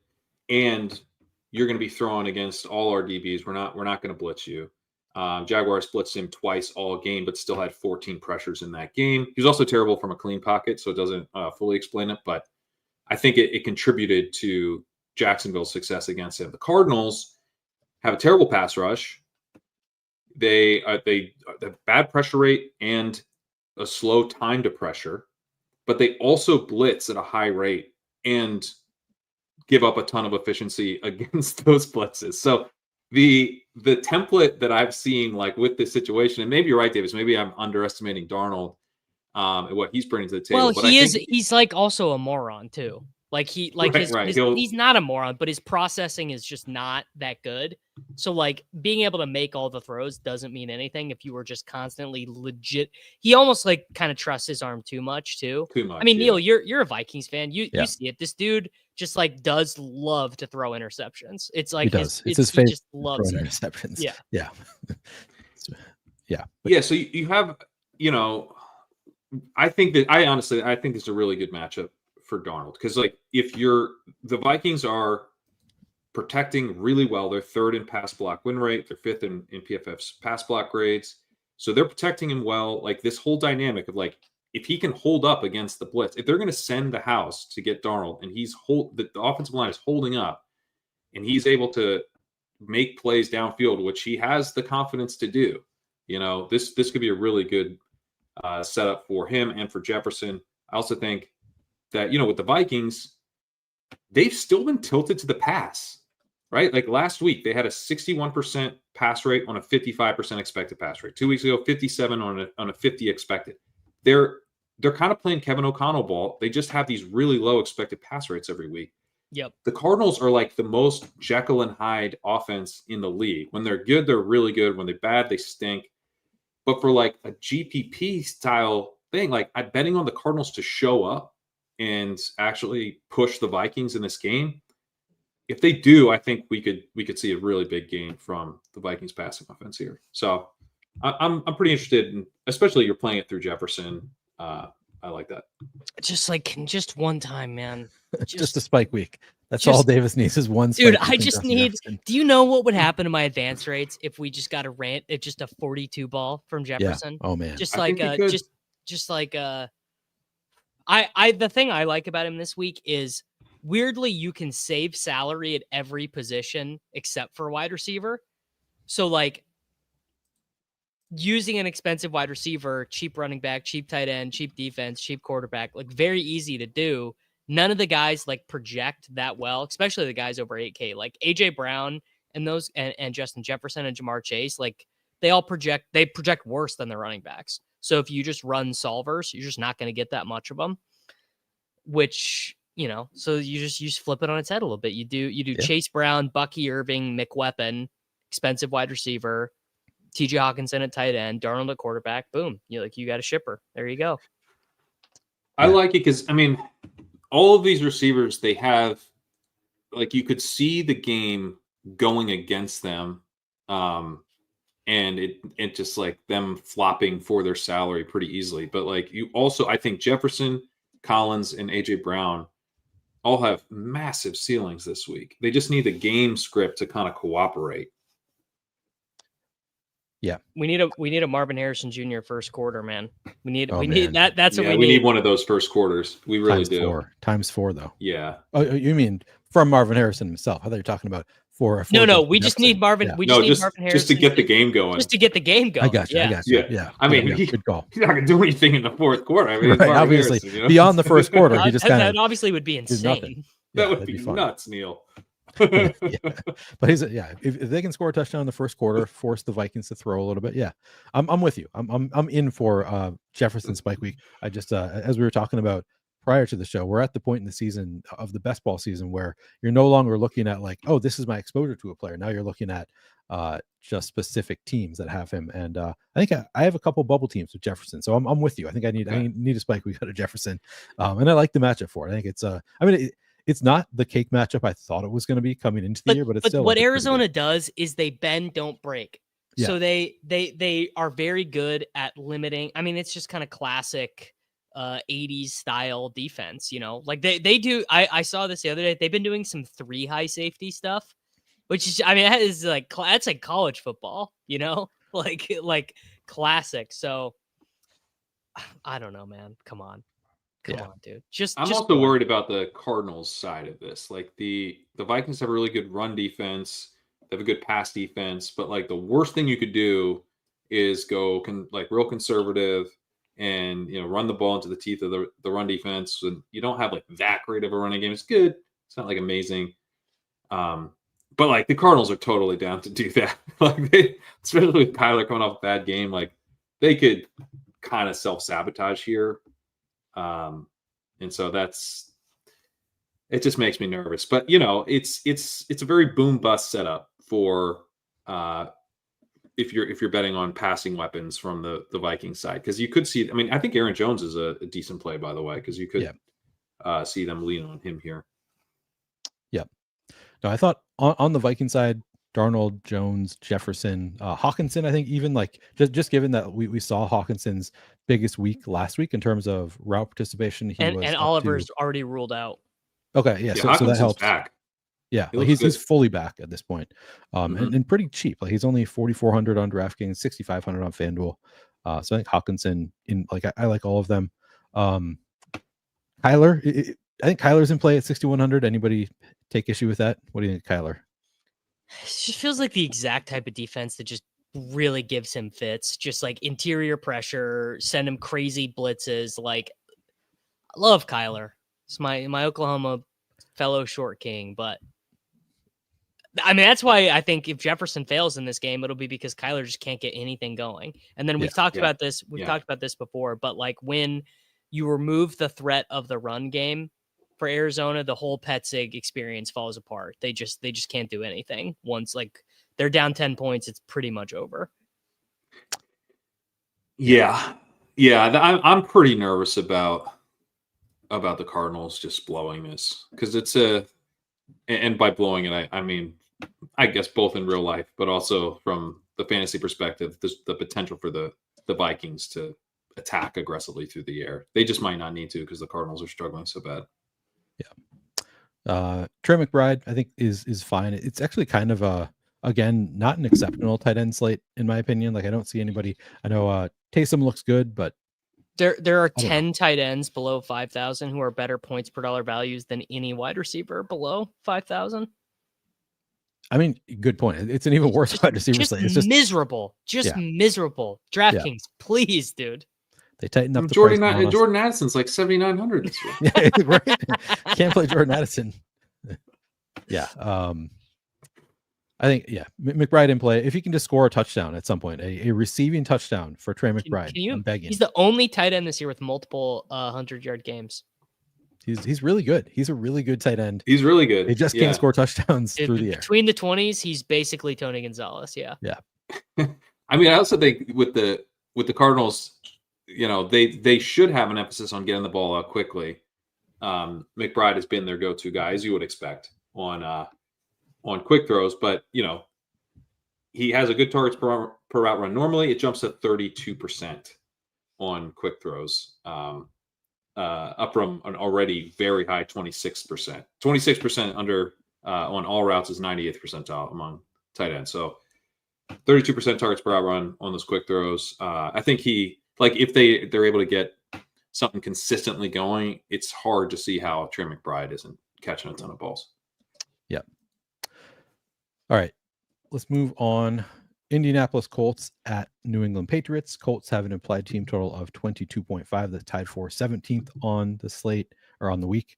and you're going to be throwing against all our DBs. We're not going to blitz you. Jaguars blitzed him twice all game, but still had 14 pressures in that game. He was also terrible from a clean pocket, so it doesn't fully explain it, but I think it contributed to Jacksonville's success against him. The Cardinals have a terrible pass rush. They have bad pressure rate and a slow time to pressure, but they also blitz at a high rate and give up a ton of efficiency against those blitzes. So the template that I've seen, like with this situation, and maybe you're right, Davis, maybe I'm underestimating Darnold and what he's bringing to the table. Well, but he's like also a moron too. Like he's not a moron, but his processing is just not that good. So like being able to make all the throws doesn't mean anything if you were just constantly legit. He almost like kind of trusts his arm too much. I mean, Neil, you're a Vikings fan. You see it. This dude just like does love to throw interceptions. It's like he does. It's his favorite. He just loves interceptions. Yeah. So you have, I think this is a really good matchup for Darnold, because like the Vikings are protecting really well. They're 3rd in pass block win rate. They're 5th in PFF's pass block grades. So they're protecting him well. Like this whole dynamic of like, if he can hold up against the blitz, if they're going to send the house to get Darnold and the offensive line is holding up and he's able to make plays downfield, which he has the confidence to do, this could be a really good setup for him and for Jefferson. I also think that, with the Vikings, they've still been tilted to the pass, right? Like last week, they had a 61% pass rate on a 55% expected pass rate. 2 weeks ago, 57 on a 50 expected. They're kind of playing Kevin O'Connell ball. They just have these really low expected pass rates every week. Yep. The Cardinals are like the most Jekyll and Hyde offense in the league. When they're good, they're really good. When they're bad, they stink. But for like a GPP style thing, like I'm betting on the Cardinals to show up and actually push the Vikings in this game. If they do, I think we could see a really big game from the Vikings passing offense here. So I'm pretty interested in, especially you're playing it through Jefferson. I like that. Just one time, man. Just a spike week. That's all Davis needs is one. Dude, I just need. Jefferson. Do you know what would happen to my advance rates if we just got just a 42 ball from Jefferson? Yeah. Oh man. The thing I like about him this week is weirdly you can save salary at every position except for wide receiver. So like using an expensive wide receiver, cheap running back, cheap tight end, cheap defense, cheap quarterback, like very easy to do. None of the guys like project that well, especially the guys over 8K, like AJ Brown and those and Justin Jefferson and Jamar Chase, like they project worse than the running backs. So if you just run solvers, you're just not going to get that much of them, which, so you just flip it on its head a little bit. You do Chase Brown, Bucky Irving, McWeapon, expensive wide receiver, TJ Hawkinson at tight end, Darnold at quarterback. Boom. You got a shipper. There you go. I like it because, all of these receivers, they have, like, you could see the game going against them. And it just like them flopping for their salary pretty easily. But like you also, I think Jefferson, Collins, and AJ Brown all have massive ceilings this week. They just need the game script to kind of cooperate. Yeah. We need a Marvin Harrison Jr. first quarter, man. We need that. That's what we need. We need one of those first quarters. We really do. Times four though. Yeah. Oh, you mean from Marvin Harrison himself? I thought you were talking about four. No. We just need Marvin. Yeah. We just need Marvin Harrison just to get the game going. Just to get the game going. I got you. Yeah. Good call. He's not going to do anything in the fourth quarter. Right, obviously, beyond the first quarter, he just kind of obviously would be insane. That would be nuts, Neil. Yeah. But if they can score a touchdown in the first quarter, force the Vikings to throw a little bit. Yeah, I'm with you. I'm in for Jefferson spike week. I just as we were talking about prior to the show, we're at the point in the season of the best ball season where you're no longer looking at like, oh, this is my exposure to a player. Now you're looking at just specific teams that have him. And I think I have a couple bubble teams with Jefferson, so I'm with you. I think I need a spike week out of Jefferson, and I like the matchup for it. I think it's it's not the cake matchup I thought it was going to be coming into the year, but it's still what Arizona does is they bend, don't break. Yeah. So they are very good at limiting. I mean, it's just kind of classic 80s style defense, you know, like they do. I saw this the other day. They've been doing some 3 high safety stuff, which is, I mean, that is like, that's like college football, you know, like classic. So I don't know, man. Come on, dude. I'm also worried about the Cardinals side of this. Like the Vikings have a really good run defense. They have a good pass defense, but like the worst thing you could do is go real conservative and, you know, run the ball into the teeth of the run defense. And you don't have like that great of a running game. It's good. It's not like amazing. But like the Cardinals are totally down to do that. Like especially with Kyler coming off a bad game, like they could kind of self-sabotage here. And so it just makes me nervous. But you know, it's a very boom bust setup for if you're betting on passing weapons from the Vikings side, because you could see. I mean, I think Aaron Jones is a decent play, by the way, because you could see them lean on him here. Yep. No, I thought on the Viking side, Darnold, Jones, Jefferson, Hawkinson, I think even like just given that we saw Hawkinson's biggest week last week in terms of route participation. And Oliver's already ruled out. Okay. Yeah. So that helps. Back. Yeah. Like he's fully back at this point. And pretty cheap. Like he's only 4,400 on DraftKings, 6,500 on FanDuel. So I think Hawkinson I like all of them. Kyler, I think Kyler's in play at 6,100. Anybody take issue with that? What do you think, Kyler? It just feels like the exact type of defense that just really gives him fits. Just like interior pressure, send him crazy blitzes. Like, I love Kyler. It's my Oklahoma fellow short king. But I mean, that's why I think if Jefferson fails in this game, it'll be because Kyler just can't get anything going. And then we've talked about this. We've talked about this before. But like when you remove the threat of the run game for Arizona, the whole Petzig experience falls apart. They just can't do anything. Once like they're down 10 points, it's pretty much over. Yeah. I'm pretty nervous about the Cardinals just blowing this, because it's and by blowing it, I mean, I guess both in real life, but also from the fantasy perspective, the potential for the Vikings to attack aggressively through the air. They just might not need to because the Cardinals are struggling so bad. Yeah. Trey McBride, I think is fine. It's actually kind of again, not an exceptional tight end slate in my opinion. Like I don't see anybody. I know Taysom looks good, but there are 10 tight ends below 5,000 who are better points per dollar values than any wide receiver below 5,000. I mean, good point. It's an even worse wide receiver slate. It's just miserable. Miserable. DraftKings, please, dude. They tightened up the Jordan Addison's like 7,900 this year. Yeah, right. Can't play Jordan Addison. Yeah. I think, McBride in play. If he can just score a touchdown at some point, a receiving touchdown for Trey McBride. I'm begging. He's the only tight end this year with multiple 100-yard games. He's really good. He's a really good tight end. He's really good. He just can't score touchdowns through the air. Between the 20s, he's basically Tony Gonzalez. Yeah. Yeah. I mean, I also think with the Cardinals, you know, they should have an emphasis on getting the ball out quickly. McBride has been their go-to guy, as you would expect on quick throws, but you know, he has a good targets per route run. Normally, it jumps to 32% on quick throws, up from an already very high 26%. 26% under on all routes is 98th percentile among tight ends. So 32% targets per route run on those quick throws. I think if they're able to get something consistently going, it's hard to see how Trey McBride isn't catching a ton of balls. Yeah. All right, let's move on. Indianapolis Colts at New England Patriots. Colts have an implied team total of 22.5. That's tied for 17th on the slate or on the week.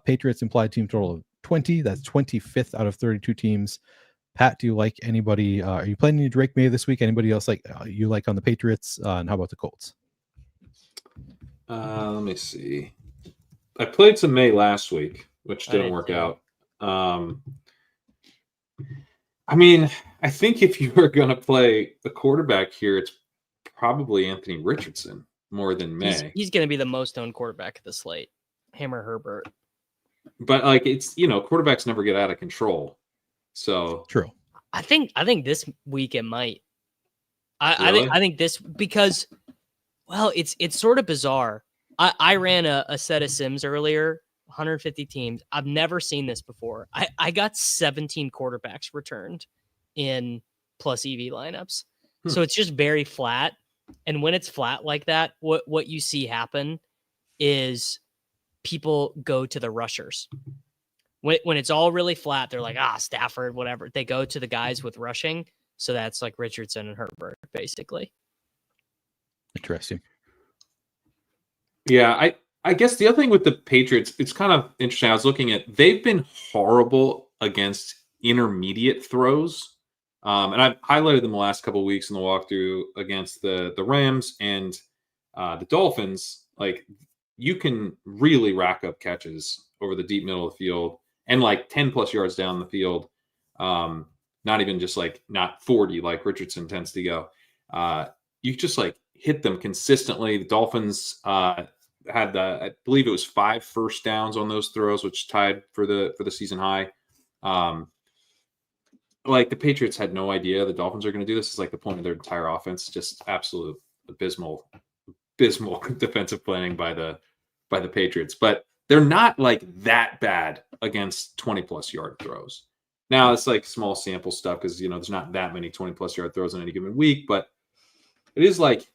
Patriots implied team total of 20. That's 25th out of 32 teams. Pat, do you like anybody? Are you playing any Drake May this week? Anybody else like you like on the Patriots? And how about the Colts? Let me see. I played some May last week, which didn't work out. I mean, I think if you were going to play the quarterback here, it's probably Anthony Richardson more than May. He's going to be the most owned quarterback of the slate. Him or Herbert. But like it's quarterbacks never get out of control. So true. I think this week it might. Really? I think this because it's sort of bizarre. I ran a set of sims earlier, 150 teams. I've never seen this before. I got 17 quarterbacks returned in plus EV lineups. So it's just very flat. And when it's flat like that, what you see happen is people go to the rushers. When it's all really flat, they're like, Stafford, whatever. They go to the guys with rushing. So that's like Richardson and Herbert, basically. Interesting. Yeah, I guess the other thing with the Patriots, it's kind of interesting. I was looking at, they've been horrible against intermediate throws. And I've highlighted them the last couple of weeks in the walkthrough against the Rams and the Dolphins. Like, you can really rack up catches over the deep middle of the field and like 10 plus yards down the field. Not even just like not 40 like Richardson tends to go. You just like hit them consistently. The Dolphins had I believe it was 5 first downs on those throws, which tied for the season high. Like the Patriots had no idea the Dolphins are going to do this. It's like the point of their entire offense. Just absolute abysmal defensive planning by the Patriots. But they're not like that bad against 20 plus yard throws. Now it's like small sample stuff because there's not that many 20 plus yard throws in any given week, but it is like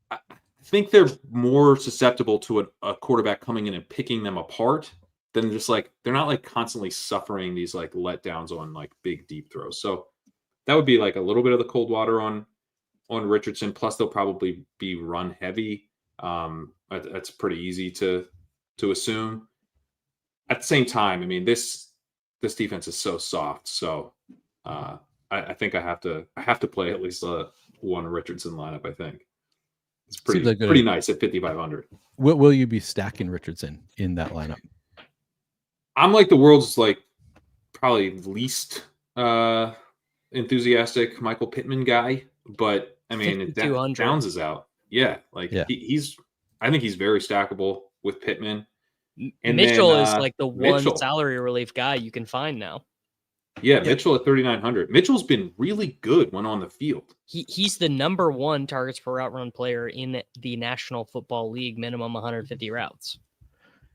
I think they're more susceptible to a quarterback coming in and picking them apart than just like they're not like constantly suffering these like letdowns on like big deep throws. So that would be like a little bit of the cold water on Richardson. Plus they'll probably be run heavy. That's pretty easy to assume. At the same time, I mean this defense is so soft. So I think I have to play at least one Richardson lineup. I think it's pretty nice at 5,500. Will you be stacking Richardson in that lineup? I'm like the world's like probably least enthusiastic Michael Pittman guy, but I mean Downs is out. Yeah, like I think he's very stackable with Pittman. And Mitchell is like the one salary relief guy you can find now. Yeah, Mitchell at 3,900. Mitchell's been really good when on the field. He's the number 1 targets per route run player in the National Football League, minimum 150 routes.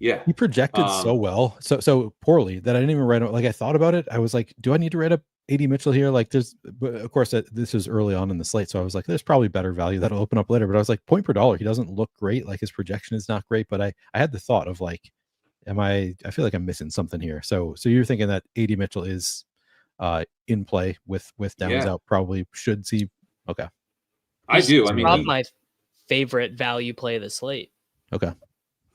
Yeah, he projected so well, so poorly that I didn't even write. Like I thought about it, I was like, do I need to write up AD Mitchell here? Like, but of course this is early on in the slate, so I was like, there's probably better value that'll open up later. But I was like, point per dollar, he doesn't look great. Like his projection is not great. But I had the thought of like, I feel like I'm missing something here. So you're thinking that AD Mitchell is in play with Downs out, probably should see. Okay, I do. I mean, probably my favorite value play of the slate. Okay.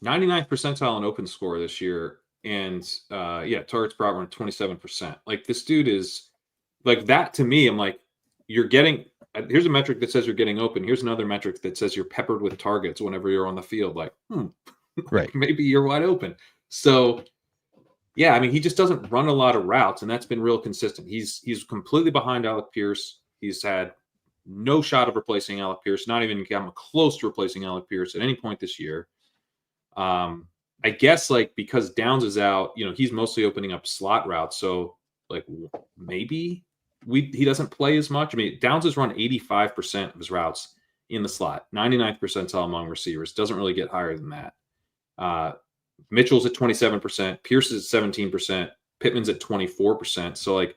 99th percentile in open score this year, and targets per route run 27%. Like this dude is like that to me. I'm like, you're getting. Here's a metric that says you're getting open. Here's another metric that says you're peppered with targets whenever you're on the field. Like, right, maybe you're wide open. So, yeah, I mean, he just doesn't run a lot of routes, and that's been real consistent. He's completely behind Alec Pierce. He's had no shot of replacing Alec Pierce. Not even come close to replacing Alec Pierce at any point this year. I guess like because Downs is out, he's mostly opening up slot routes. So like maybe he doesn't play as much. I mean, Downs has run 85% of his routes in the slot, 99th percentile among receivers. Doesn't really get higher than that. Mitchell's at 27%, Pierce is at 17%, Pittman's at 24%. So like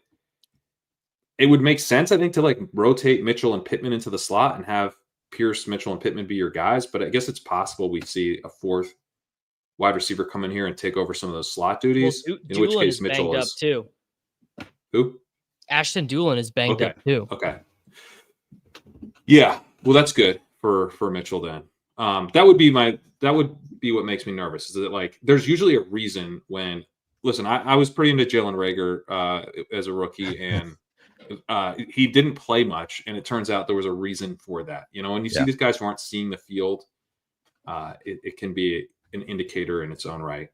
it would make sense, I think, to like rotate Mitchell and Pittman into the slot and have Pierce, Mitchell, and Pittman be your guys. But I guess it's possible we see a 4th wide receiver come in here and take over some of those slot duties. Well, in which case Mitchell is up too. Who? Ashton Doolin is banged up too. Okay. Yeah. Well, that's good for Mitchell then. That would be what makes me nervous is that like there's usually a reason when listen, I was pretty into Jalen Reagor as a rookie, and he didn't play much, and it turns out there was a reason for that. When you see these guys who aren't seeing the field, it can be an indicator in its own right.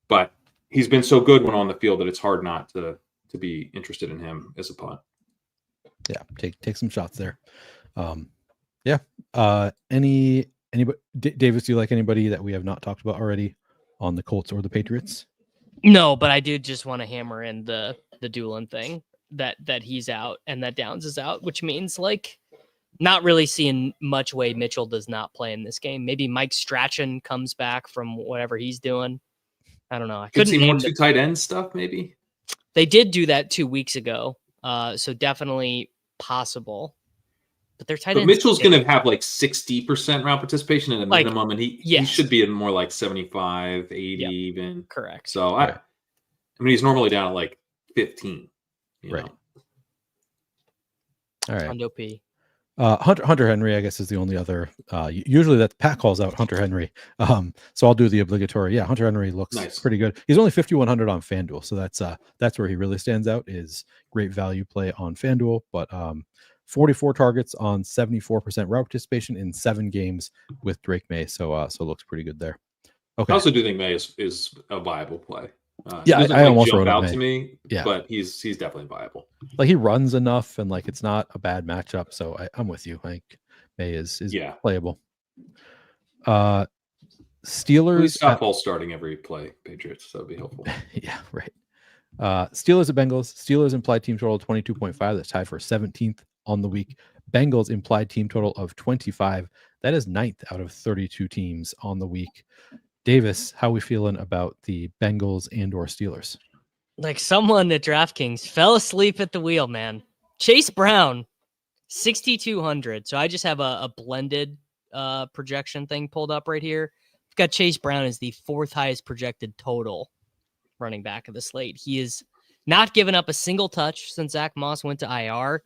But he's been so good when on the field that it's hard not to be interested in him as a punt. Yeah, take some shots there. Anybody, Davis? Do you like anybody that we have not talked about already on the Colts or the Patriots? No, but I do just want to hammer in the Doolin thing that he's out and that Downs is out, which means like not really seeing much way Mitchell does not play in this game. Maybe Mike Strachan comes back from whatever he's doing. I don't know. I Could couldn't see more two tight end stuff, maybe. They did do that 2 weeks ago, so definitely possible. But their tight end. Mitchell's going to have like 60% route participation at a minimum, and he should be in more like 75, 80 even. Correct. So I mean, he's normally down at like 15. Right. All right. Hondo P. Hunter Henry, I guess, is the only other. Usually that Pat calls out Hunter Henry. So I'll do the obligatory. Yeah, Hunter Henry looks pretty good. He's only 5,100 on FanDuel, so that's where he really stands out. Is great value play on FanDuel, but 44 targets on 74% route participation in 7 games with Drake May. So looks pretty good there. Okay. I also do think May is a viable play. I almost wrote out May. To me, yeah, but he's definitely viable. Like he runs enough, and like it's not a bad matchup. So I'm with you. Like May is playable. Steelers. We've got Paul starting every play. Patriots, so that'd be helpful. Yeah, right. Steelers at Bengals. Steelers implied team total 22.5. That's tied for 17th on the week. Bengals implied team total of 25. That is 9th out of 32 teams on the week. Davis, how we feeling about the Bengals and or Steelers? Like someone at DraftKings fell asleep at the wheel, man. Chase Brown, 6,200. So I just have a blended projection thing pulled up right here. I've got Chase Brown as the 4th highest projected total running back of the slate. He is not given up a single touch since Zach Moss went to IR.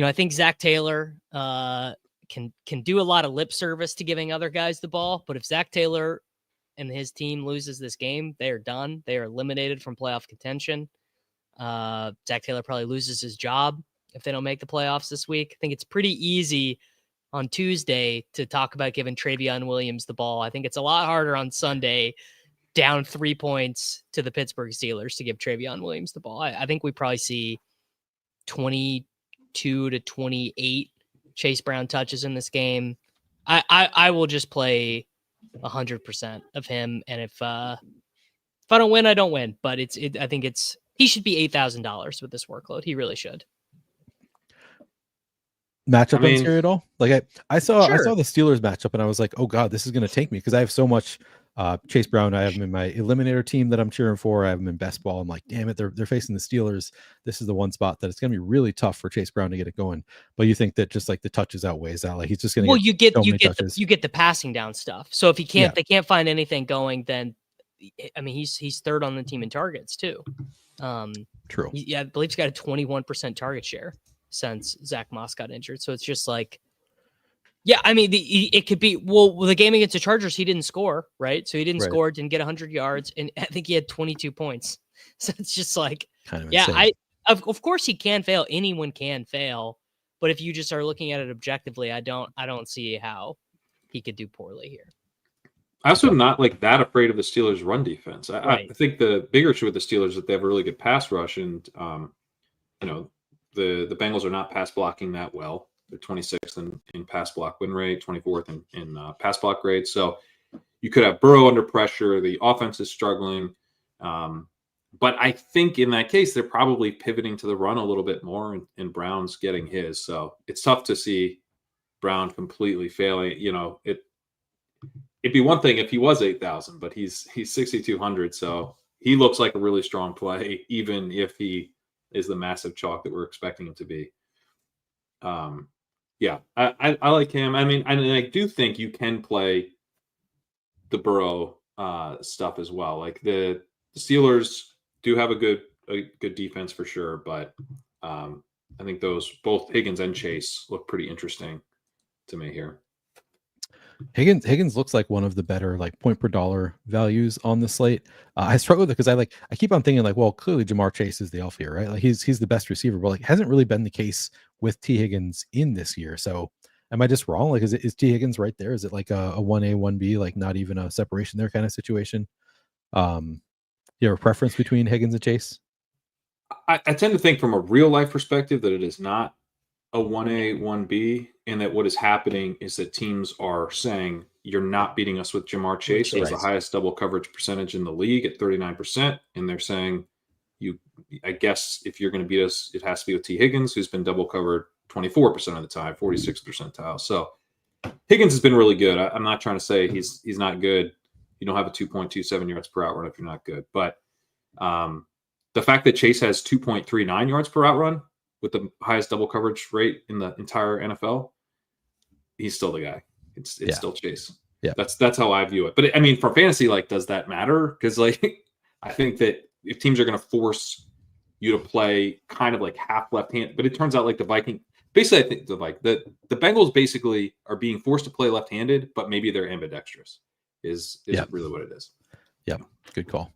I think Zach Taylor can do a lot of lip service to giving other guys the ball, but if Zach Taylor and his team loses this game, they are done. They are eliminated from playoff contention. Zach Taylor probably loses his job if they don't make the playoffs this week. I think it's pretty easy on Tuesday to talk about giving Travion Williams the ball. I think it's a lot harder on Sunday, down 3 points to the Pittsburgh Steelers, to give Travion Williams the ball. I think we probably see 22 to 28 Chase Brown touches in this game. I will just play 100% of him, and if I don't win, I don't win. But I think he should be $8,000 with this workload. He really should. Matchup unscary at all? Like I saw the Steelers matchup, and I was like, oh god, this is going to take me, because I have so much Chase Brown. I have him in my eliminator team that I'm cheering for. I have him in best ball. I'm like, damn it, they're facing the Steelers. This is the one spot that it's going to be really tough for Chase Brown to get it going. But you think that just like the touches outweighs that? Like he's just going to you get the passing down stuff. So if they can't find anything going, then I mean he's 3rd on the team in targets too. True. I believe he's got a 21% target share since Zach Moss got injured. So it's just like, yeah, I mean, it could be, the game against the Chargers, he didn't score, right? So he didn't score, didn't get 100 yards, and I think he had 22 points. So it's just like, kind of insane. Of course he can fail. Anyone can fail. But if you just are looking at it objectively, I don't see how he could do poorly here. I also am not like that afraid of the Steelers' run defense. I think the bigger issue with the Steelers is that they have a really good pass rush, and the Bengals are not pass blocking that well. They're 26th in pass block win rate, 24th in pass block grade. So you could have Burrow under pressure. The offense is struggling. But I think in that case, they're probably pivoting to the run a little bit more, and Brown's getting his. So it's tough to see Brown completely failing. It'd be one thing if he was 8,000, but he's 6,200. So he looks like a really strong play, even if he is the massive chalk that we're expecting him to be. I like him. I mean, I do think you can play the Burrow stuff as well. Like the Steelers do have a good defense for sure, but I think both Higgins and Chase look pretty interesting to me here. Higgins looks like one of the better like point per dollar values on the slate. I struggle with it because I keep on thinking like, well, clearly Jamar Chase is the alpha here, right? Like he's the best receiver, but like hasn't really been the case with T Higgins in this year. So am I just wrong? Like is T Higgins right there? Is it like a 1A 1B, like not even a separation there kind of situation? You have a preference between Higgins and Chase? I tend to think from a real life perspective that it is not a 1A, 1B, and that what is happening is that teams are saying, you're not beating us with Jamar Chase, who has the highest double coverage percentage in the league at 39%. And they're saying, I guess if you're going to beat us, it has to be with T Higgins, who's been double covered 24% of the time, 46 percentile. So Higgins has been really good. I'm not trying to say he's not good. You don't have a 2.27 yards per out run if you're not good. But the fact that Chase has 2.39 yards per out run with the highest double coverage rate in the entire NFL, he's still the guy. It's still Chase. Yeah. That's how I view it. But I mean, for fantasy, like, does that matter? Because like, I think that if teams are going to force you to play kind of like half left-handed, but it turns out like the Viking, basically, I think the Bengals basically are being forced to play left-handed, but maybe they're ambidextrous is really what it is. Yeah. Good call.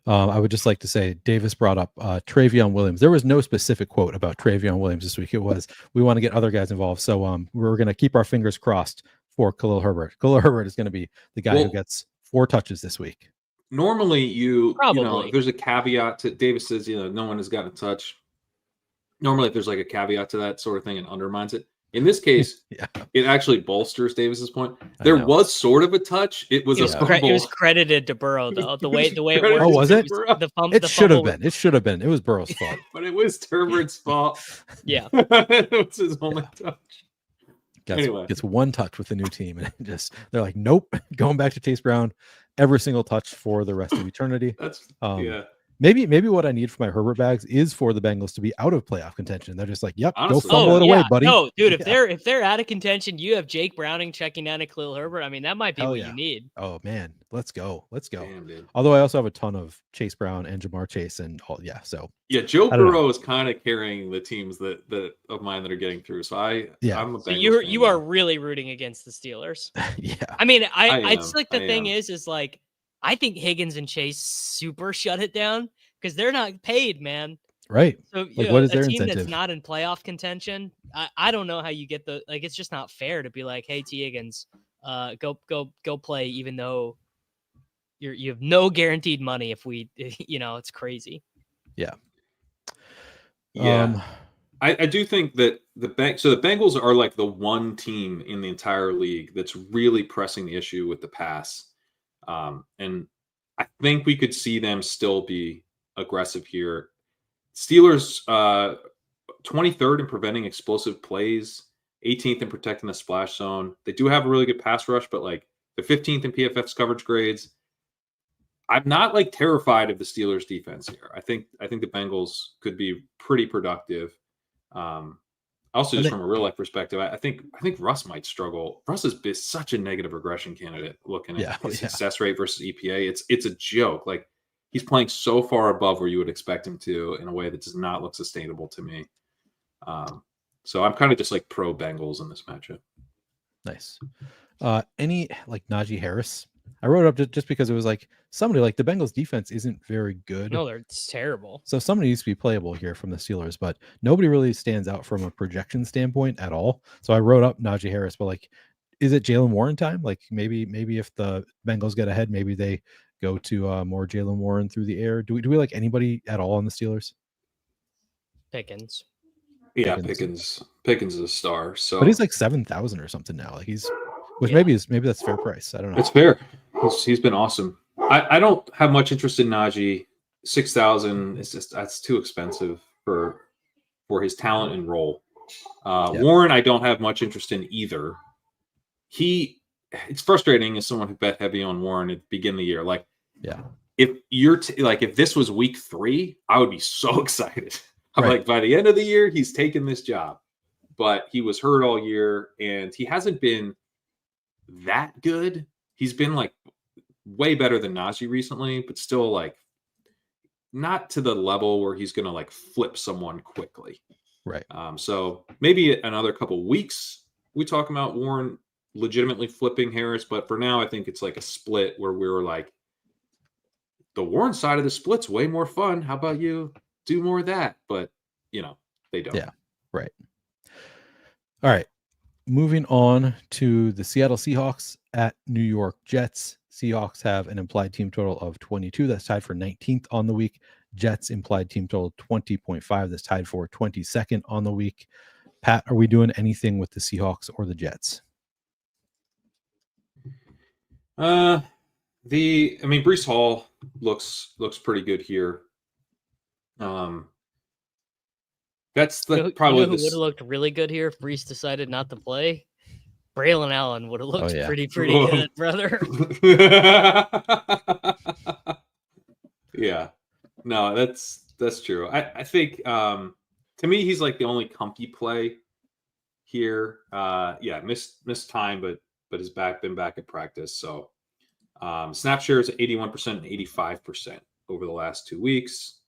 I would just like to say Davis brought up Travion Williams. There was no specific quote about Travion Williams this week. It was, we want to get other guys involved. So we're going to keep our fingers crossed for Khalil Herbert. Khalil Herbert is going to be the guy who gets 4 touches this week. Normally you know, there's a caveat to Davis says, no one has gotten a touch. Normally if there's like a caveat to that sort of thing, it undermines it. In this case, it actually bolsters Davis's point. There was sort of a touch. It was a fumble. It was credited to Burrow though. The way it worked. Oh, was it? It should have been. It should have been. It was Burrow's fault. But it was Herbert's fault. Yeah. It was his only touch. Gets 1 touch with the new team, and they're like, nope, going back to Chase Brown, every single touch for the rest of eternity. That's Maybe what I need for my Herbert bags is for the Bengals to be out of playoff contention. They're just like, yep, honestly, go fumble it away, buddy. No, dude, if they're out of contention, you have Jake Browning checking down at Khalil Herbert. I mean, that might be what you need. Oh man, let's go. Damn, although I also have a ton of Chase Brown and Jamar Chase and all. Yeah, so Joe Burrow is kind of carrying the teams that of mine that are getting through. So I'm a so you are really rooting against the Steelers. Yeah, I mean, I just like the thing is like, I think Higgins and Chase super shut it down because they're not paid, man. Right. So like, what is their team incentive? that's not in playoff contention? I don't know how you get it's just not fair to be like, hey, T Higgins, go play, even though you have no guaranteed money if we, it's crazy. Yeah. I do think that the Bengals are like the one team in the entire league that's really pressing the issue with the pass. And I think we could see them still be aggressive here. Steelers, 23rd in preventing explosive plays, 18th in protecting the splash zone. They do have a really good pass rush, but like the 15th in PFF's coverage grades. I'm not like terrified of the Steelers defense here. I think the Bengals could be pretty productive. Also, just from a real life perspective, I think Russ might struggle. Russ has been such a negative regression candidate looking at his success rate versus EPA. It's a joke. Like, he's playing so far above where you would expect him to in a way that does not look sustainable to me. So I'm kind of just like pro Bengals in this matchup. Nice. Any like Najee Harris? I wrote it up just because it was like somebody like the Bengals defense isn't very good. No, it's terrible. So somebody needs to be playable here from the Steelers, but nobody really stands out from a projection standpoint at all. So I wrote up Najee Harris, but like, is it Jaylen Warren time? Like maybe if the Bengals get ahead, maybe they go to more Jaylen Warren through the air. Do we like anybody at all on the Steelers? Pickens. Yeah, Pickens is a star. So, but he's like 7,000 or something now. Like he's, which maybe that's fair price. I don't know. It's fair. He's been awesome. I don't have much interest in Najee. 6,000 is just, that's too expensive for his talent and role. Warren, I don't have much interest in either. It's frustrating as someone who bet heavy on Warren at the beginning of the year. Like, if you're if this was week 3, I would be so excited. I'm like, by the end of the year, he's taken this job. But he was hurt all year, and he hasn't been that good. He's been like way better than Najee recently, but still like not to the level where he's going to like flip someone quickly. Right. So maybe another couple weeks we talk about Warren legitimately flipping Harris, but for now, I think it's like a split where we were like, the Warren side of the split's way more fun. How about you do more of that? But, they don't. Yeah, right. All right. Moving on to the Seattle Seahawks at New York Jets. Seahawks have an implied team total of 22. That's tied for 19th on the week. Jets implied team total 20.5. That's tied for 22nd on the week. Pat, are we doing anything with the Seahawks or the Jets? Breece Hall looks pretty good here. That's probably who would have looked really good here if Breece decided not to play. Braylon Allen would have looked pretty good, brother. Yeah, no, that's true. I think to me he's like the only comfy play here. Missed time, but has been back at practice. So snap shares 81% and 85% over the last 2 weeks.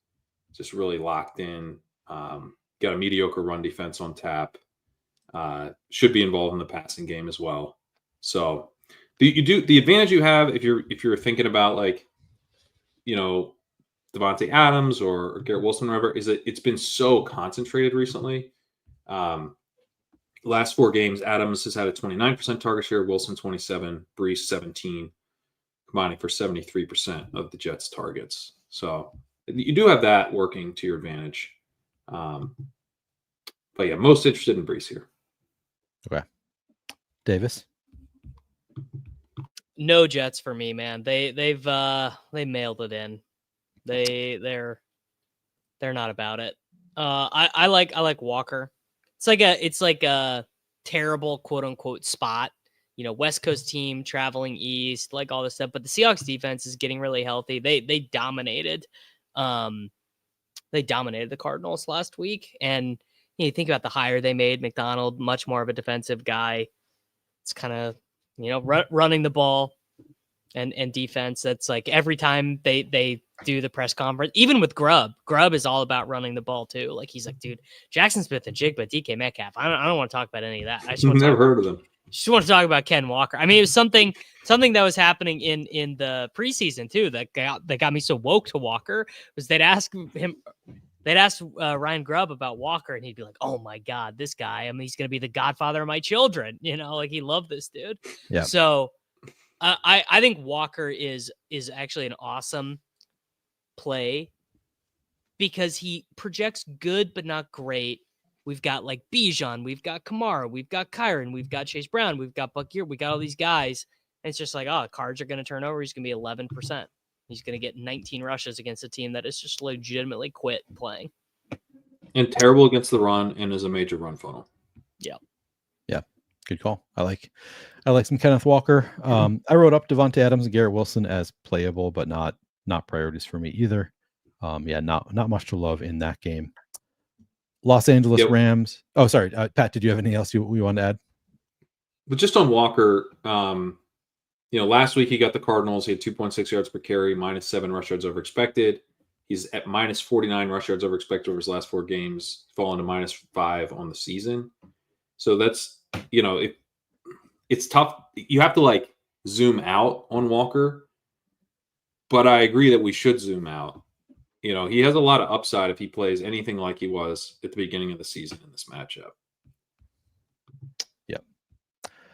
Just really locked in. Got a mediocre run defense on tap. Should be involved in the passing game as well. So the advantage you have if you're thinking about like, Devontae Adams or Garrett Wilson, whatever, is that it's been so concentrated recently. Last 4 games, Adams has had a 29% target share, Wilson 27, Breece 17, combining for 73% of the Jets' targets. So you do have that working to your advantage. But yeah, most interested in Breece here. Okay. Davis? No Jets for me, man. They mailed it in. They're not about it. I like Walker. It's like a terrible quote unquote spot. West Coast team traveling east, like all this stuff. But the Seahawks defense is getting really healthy. They dominated. They dominated the Cardinals last week. And you think about the hire they made, McDonald, much more of a defensive guy. It's kind of, running the ball and defense. That's like every time they do the press conference, even with Grubb is all about running the ball too. Like he's like, dude, Jackson Smith and Jigba, DK Metcalf. I don't want to talk about any of that. I just never heard of them. Just want to talk about Ken Walker. I mean, it was something that was happening in the preseason too that got me so woke to Walker was they'd ask Ryan Grubb about Walker and he'd be like, oh my God, this guy, he's going to be the godfather of my children. Like he loved this dude. Yeah. So I think Walker is actually an awesome play because he projects good, but not great. We've got like Bijan, we've got Kamara, we've got Kyron, we've got Chase Brown, we've got Buccaneers, we got all these guys. And it's just like, cards are going to turn over. He's going to be 11%. He's going to get 19 rushes against a team that is just legitimately quit playing. And terrible against the run and is a major run funnel. Yeah. Yeah. Good call. I like some Kenneth Walker. I wrote up Devontae Adams and Garrett Wilson as playable, but not priorities for me either. Not much to love in that game. Los Angeles Rams. Oh, sorry. Pat, did you have anything else you want to add? But just on Walker, last week he got the Cardinals. He had 2.6 yards per carry, -7 rush yards over expected. He's at -49 rush yards over expected over his last 4 games, fallen to -5 on the season. So that's, it's tough. You have to like zoom out on Walker, but I agree that we should zoom out. He has a lot of upside if he plays anything like he was at the beginning of the season in this matchup. Yep.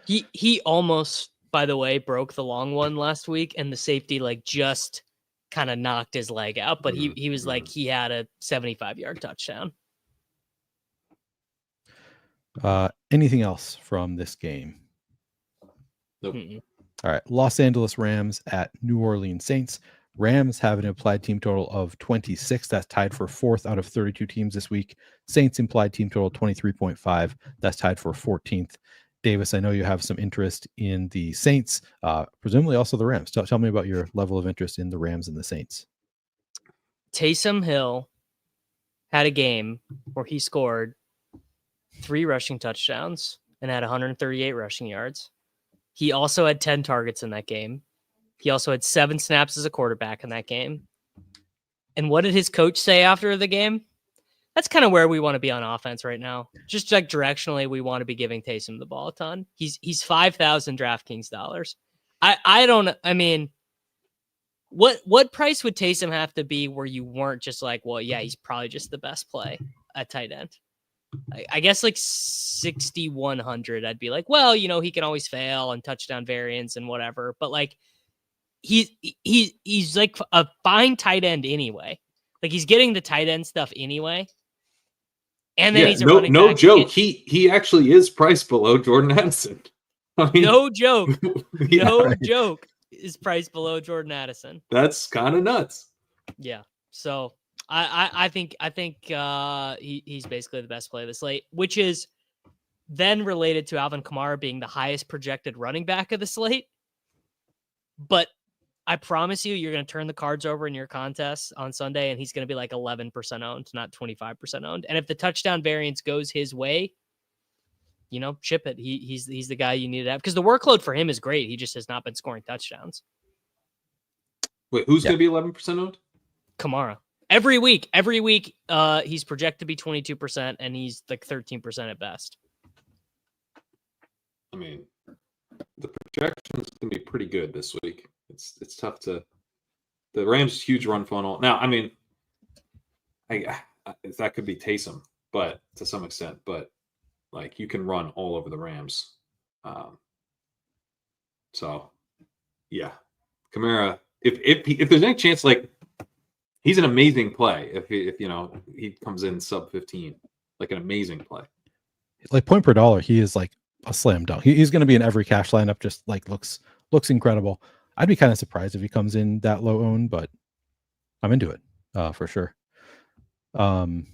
He almost, by the way, broke the long one last week, and the safety like just kind of knocked his leg out, but he was like he had a 75-yard touchdown. Anything else from this game? Nope. All right. Los Angeles Rams at New Orleans Saints. Rams have an implied team total of 26. That's tied for 4th out of 32 teams this week. Saints implied team total 23.5. That's tied for 14th. Davis, I know you have some interest in the Saints, presumably also the Rams. Tell me about your level of interest in the Rams and the Saints. Taysom Hill had a game where he scored 3 rushing touchdowns and had 138 rushing yards. He also had 10 targets in that game. He also had 7 snaps as a quarterback in that game. And what did his coach say after the game? That's kind of where we want to be on offense right now. Just like directionally, we want to be giving Taysom the ball a ton. He's 5,000 DraftKings dollars. I mean, what price would Taysom have to be where you weren't just like, well, yeah, he's probably just the best play at tight end? I guess like 6,100. I'd be like, well, he can always fail and touchdown variance and whatever. But like, he's like a fine tight end anyway. Like he's getting the tight end stuff anyway. And then he's a running no back. joke. He actually is priced below Jordan Addison. I mean, no joke. Yeah, no joke is priced below Jordan Addison. That's kind of nuts. Yeah. So I think he's basically the best play of the slate, which is then related to Alvin Kamara being the highest projected running back of the slate. But I promise you're going to turn the cards over in your contest on Sunday, and he's going to be like 11% owned, not 25% owned. And if the touchdown variance goes his way, chip it. He's the guy you need to have because the workload for him is great. He just has not been scoring touchdowns. Wait, who's going to be 11% owned? Kamara. Every week, he's projected to be 22%, and he's like 13% at best. I mean, the projection's going to be pretty good this week. It's tough to. The Rams' huge run funnel. Now, I mean, that could be Taysom, but to some extent, but like you can run all over the Rams. So, yeah, Kamara. If there's any chance, like he's an amazing play. If he comes in sub 15, like an amazing play. Like point per dollar, he is like a slam dunk. He's going to be in every cash lineup. Just like looks incredible. I'd be kind of surprised if he comes in that low owned, but I'm into it for sure. Taysom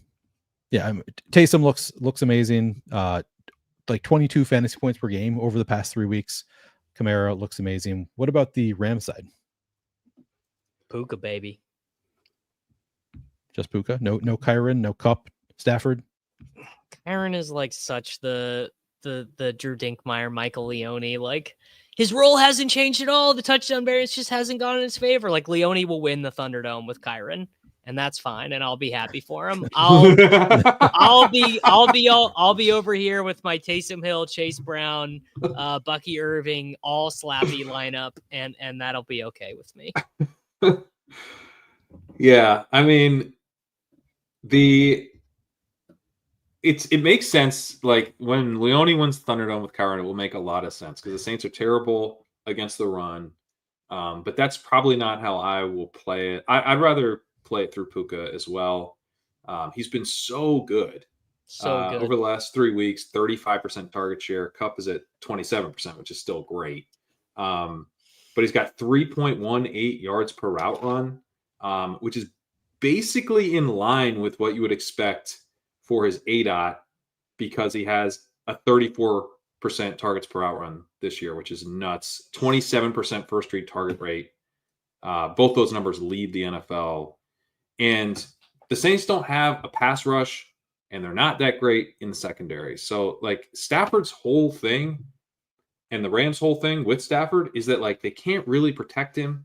looks amazing. Like 22 fantasy points per game over the past 3 weeks. Kamara looks amazing. What about the Rams side? Puka, baby. Just Puka? No Kyron, no Kupp, Stafford? Kyron is like such the Drew Dinkmeyer, Michael Leone, like his role hasn't changed at all. The touchdown variance just hasn't gone in his favor. Like Leone will win the Thunderdome with Kyron, and that's fine, and I'll be happy for him. I'll be over here with my Taysom Hill, Chase Brown, Bucky Irving, all slappy lineup, and that'll be okay with me. Yeah, I mean, it makes sense. Like when Leone wins Thunderdome with Kyron, it will make a lot of sense because the Saints are terrible against the run. But that's probably not how I will play it. I'd rather play it through Puka as well. He's been so good. Over the last 3 weeks, 35% target share. Kupp is at 27%, which is still great. But he's got 3.18 yards per route run, which is basically in line with what you would expect for his ADOT because he has a 34% targets per route run this year, which is nuts. 27% first read target rate. Both those numbers lead the NFL. And the Saints don't have a pass rush, and they're not that great in the secondary. So, like, Stafford's whole thing and the Rams' whole thing with Stafford is that, like, they can't really protect him.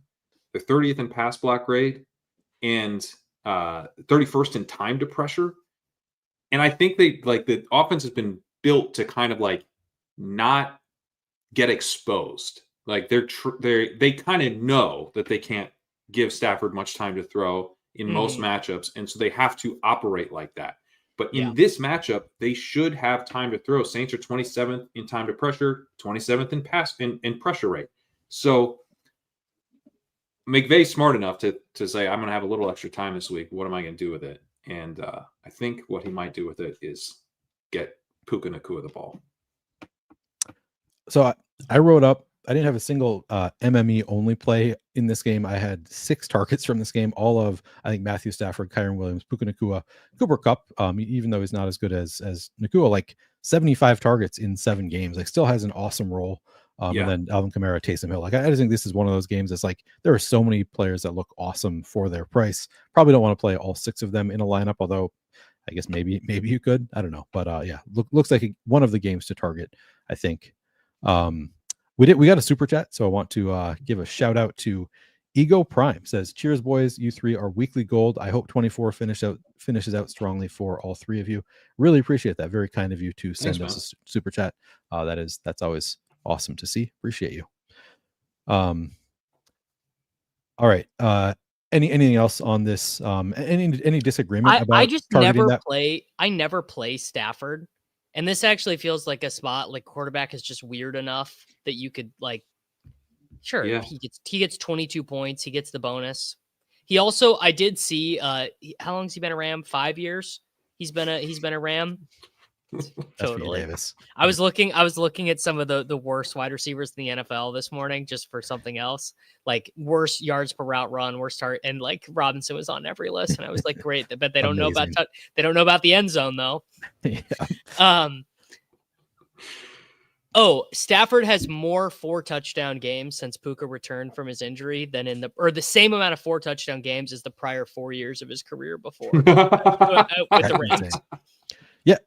They're 30th in pass block rate and 31st in time to pressure. And I think the offense has been built to kind of like not get exposed. Like they kind of know that they can't give Stafford much time to throw in most matchups, and so they have to operate like that. But in this matchup, they should have time to throw. Saints are 27th in time to pressure, 27th in pass in pressure rate. So McVay's smart enough to say, I'm going to have a little extra time this week. What am I going to do with it? And I think what he might do with it is get Puka Nacua the ball. So I wrote up, I didn't have a single MME only play in this game. I had 6 targets from this game, all of, I think, Matthew Stafford, Kyron Williams, Puka Nacua, Cooper Kupp, even though he's not as good as Nacua, like 75 targets in 7 games. Like still has an awesome role. And then Alvin Kamara, Taysom Hill. Like I just think this is one of those games that's like there are so many players that look awesome for their price. Probably don't want to play all 6 of them in a lineup, although I guess maybe you could. I don't know. But looks like one of the games to target, I think. We got a super chat, so I want to give a shout out to Ego Prime says, cheers, boys. You three are weekly gold. I hope 24 finishes out strongly for all three of you. Really appreciate that. Very kind of you to send us a super chat. That's always awesome to see. Appreciate you. All right. Anything else on this? Any disagreement about? I just never play. I never play Stafford, and this actually feels like a spot like quarterback is just weird enough that you could like. Sure, yeah. He gets 22 points. He gets the bonus. He also, I did see. How long has he been a Ram? 5 years. He's been a Ram. Totally. I was looking at some of the worst wide receivers in the NFL this morning, just for something else, like worst yards per route run, worst start, and like Robinson was on every list, and I was like, great, but they don't know about the end zone though. Yeah. Oh, Stafford has more 4 touchdown games since Puka returned from his injury than the same amount of 4 touchdown games as the prior 4 years of his career before with the Rams. Yeah.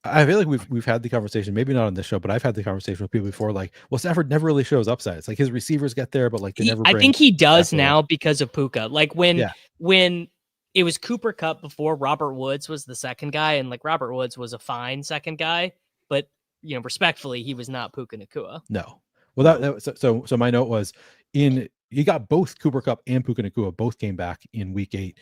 I feel like we've had the conversation, maybe not on this show, but I've had the conversation with people before, like, well, Stafford never really shows upside. It's like his receivers get there, but like they never. I think he does now because of Puka. Like when it was Cooper Kupp before, Robert Woods was the second guy, and like Robert Woods was a fine second guy, but respectfully, he was not Puka Nacua. No. Well, so my note was you got both Cooper Kupp and Puka Nacua both came back in week 8.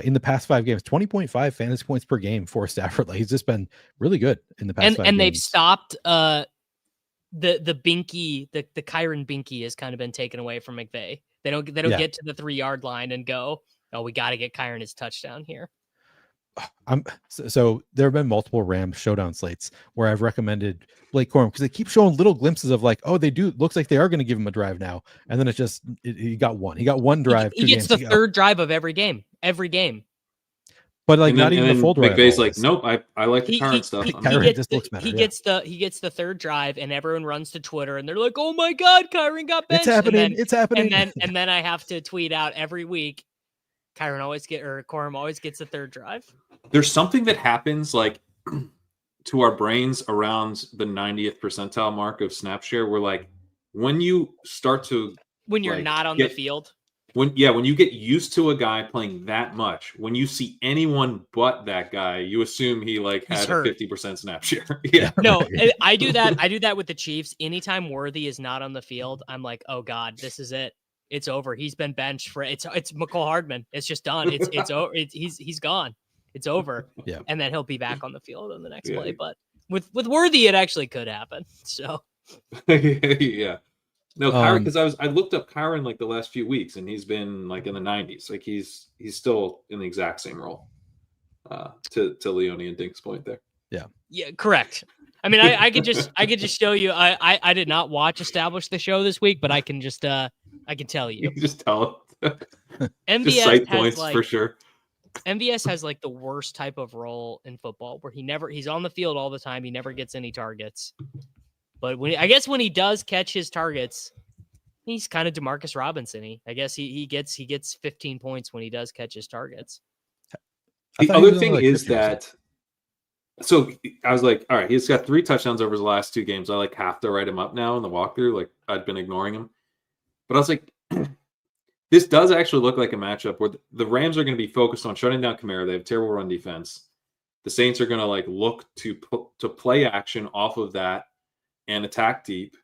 In the past 5 games, 20.5 fantasy points per game for Stafford. Like he's just been really good in the past 5 games. And they've stopped the Binky, the Kyron Binky has kind of been taken away from McVay. They don't get to the 3-yard line and go, oh, we got to get Kyron his touchdown here. So there have been multiple Rams showdown slates where I've recommended Blake Corum because they keep showing little glimpses of like, oh, looks like they are going to give him a drive now, and then he got one drive. He gets the third drive of every game, but like not even the full drive. McVay's like, nope, I like the current stuff. He gets the third drive, and everyone runs to Twitter, and they're like, oh my god, Kyron got benched. It's happening. And then I have to tweet out every week. Corum always gets the third drive. There's something that happens like to our brains around the 90th percentile mark of snap share. Where like when you start to you're not on the field. When you get used to a guy playing that much, when you see anyone but that guy, you assume he like had a 50% snap share. Yeah. No, I do that. I do that with the Chiefs. Anytime Worthy is not on the field, I'm like, oh God, this is it. It's over. He's been benched for it's McCall Hardman. It's just done. It's over. He's gone. It's over. Yeah. And then he'll be back on the field on the next play. But with Worthy, it actually could happen. So yeah. No, Kyron, because I looked up Kyron like the last few weeks, and he's been like in the 90s. Like he's still in the exact same role. To Leone and Dink's point there. Yeah. Yeah, correct. I mean, I could just show you. I did not watch Establish the Show this week, but I can just I can tell you. You can just tell it. MVS just cite points for sure. MVS has like the worst type of role in football where he's on the field all the time. He never gets any targets. But when he does catch his targets, he's kind of DeMarcus Robinson-y. I guess he gets 15 points when he does catch his targets. The other thing is that. So I was like, all right, he's got 3 touchdowns over his last 2 games. I like have to write him up now in the walkthrough. Like I'd been ignoring him, but I was like, this does actually look like a matchup where the Rams are going to be focused on shutting down Kamara. They have terrible run defense. The Saints are going to like look to play action off of that and attack deep.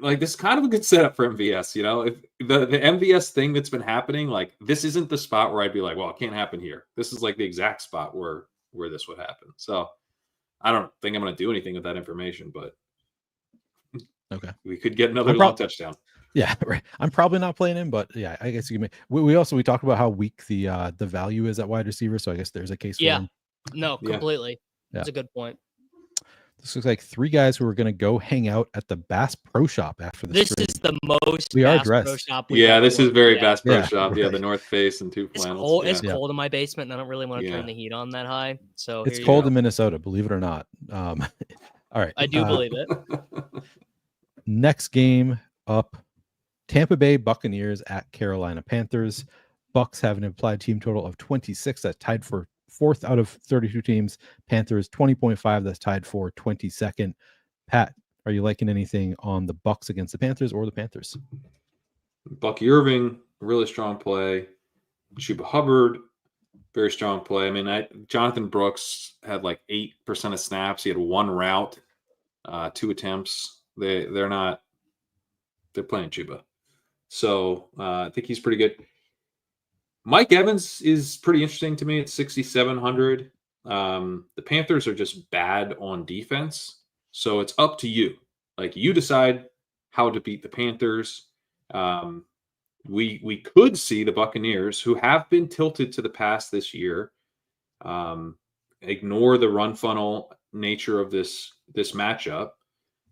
Like this is kind of a good setup for MVS. If the MVS thing that's been happening, like this isn't the spot where I'd be like, well, it can't happen here. This is like the exact spot where this would happen. So I don't think I'm going to do anything with that information, but okay, we could get another long touchdown. Yeah, right. I'm probably not playing him, but yeah, I guess you can. We talked about how weak the value is at wide receiver, so I guess there's a case for him. No, completely. That's a good point. This looks like 3 guys who are going to go hang out at the Bass Pro Shop after this. This is the most we Bass are dressed. Pro Shop. This is very Bass Pro Shop. Right. Yeah, the North Face and 2 flannels. It's cold in my basement, and I don't really want to turn the heat on that high. So it's cold in Minnesota, believe it or not. All right, I do believe it. Next game up. Tampa Bay Buccaneers at Carolina Panthers. Bucks have an implied team total of 26. That's tied for 4th out of 32 teams. Panthers 20.5. That's tied for 22nd. Pat, are you liking anything on the Bucks against the Panthers or the Panthers? Bucky Irving, really strong play. Chuba Hubbard, very strong play. I mean, Jonathan Brooks had like 8% of snaps. He had 1 route, 2 attempts. They're playing Chuba. So I think he's pretty good. Mike Evans is pretty interesting to me at 6,700. The Panthers are just bad on defense. So it's up to you. Like, you decide how to beat the Panthers. We could see the Buccaneers, who have been tilted to the pass this year, ignore the run funnel nature of this matchup,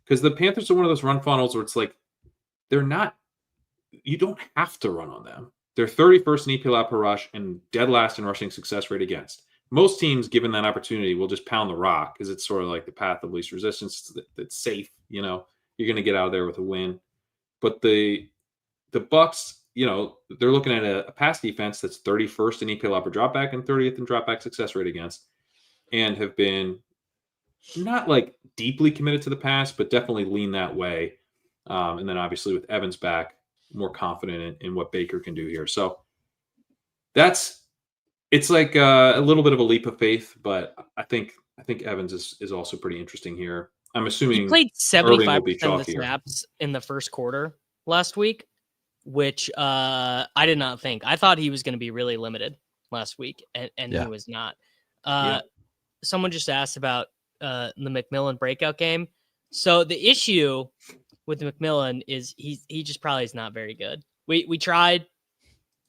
because the Panthers are one of those run funnels where it's like you don't have to run on them. They're 31st in EPL per rush and dead last in rushing success rate against. Most teams, given that opportunity, will just pound the rock because it's sort of like the path of least resistance. That's safe. You're going to get out of there with a win. But the Bucs, they're looking at a pass defense that's 31st in EPL upper dropback and 30th in dropback success rate against, and have been not like deeply committed to the pass, but definitely lean that way. And then obviously with Evans back, more confident in what Baker can do here. So it's like a little bit of a leap of faith, but I think Evans is also pretty interesting here. I'm assuming he played 75% of the snaps in the first quarter last week, which I did not think. I thought he was going to be really limited last week, and he was not. Someone just asked about the McMillan breakout game. So the issue with McMillan is he just probably is not very good. We tried.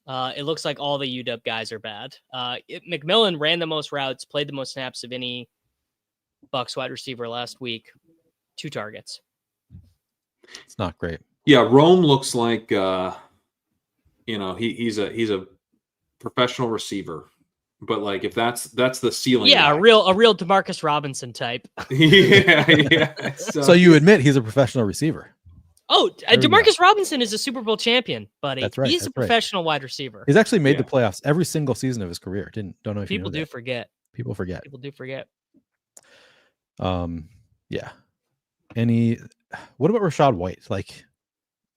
It looks like all the UW guys are bad. McMillan ran the most routes, played the most snaps of any Bucs wide receiver last week. 2 targets. It's not great. Yeah, Rome looks like he's a professional receiver, but like if that's the ceiling. Yeah, guy. a real DeMarcus Robinson type. yeah. So you admit he's a professional receiver. Oh, DeMarcus Robinson is a Super Bowl champion, buddy. That's right. He's a professional wide receiver. He's actually made the playoffs every single season of his career. Don't know if people do forget. People forget. People do forget. Yeah. What about Rachaad White? Like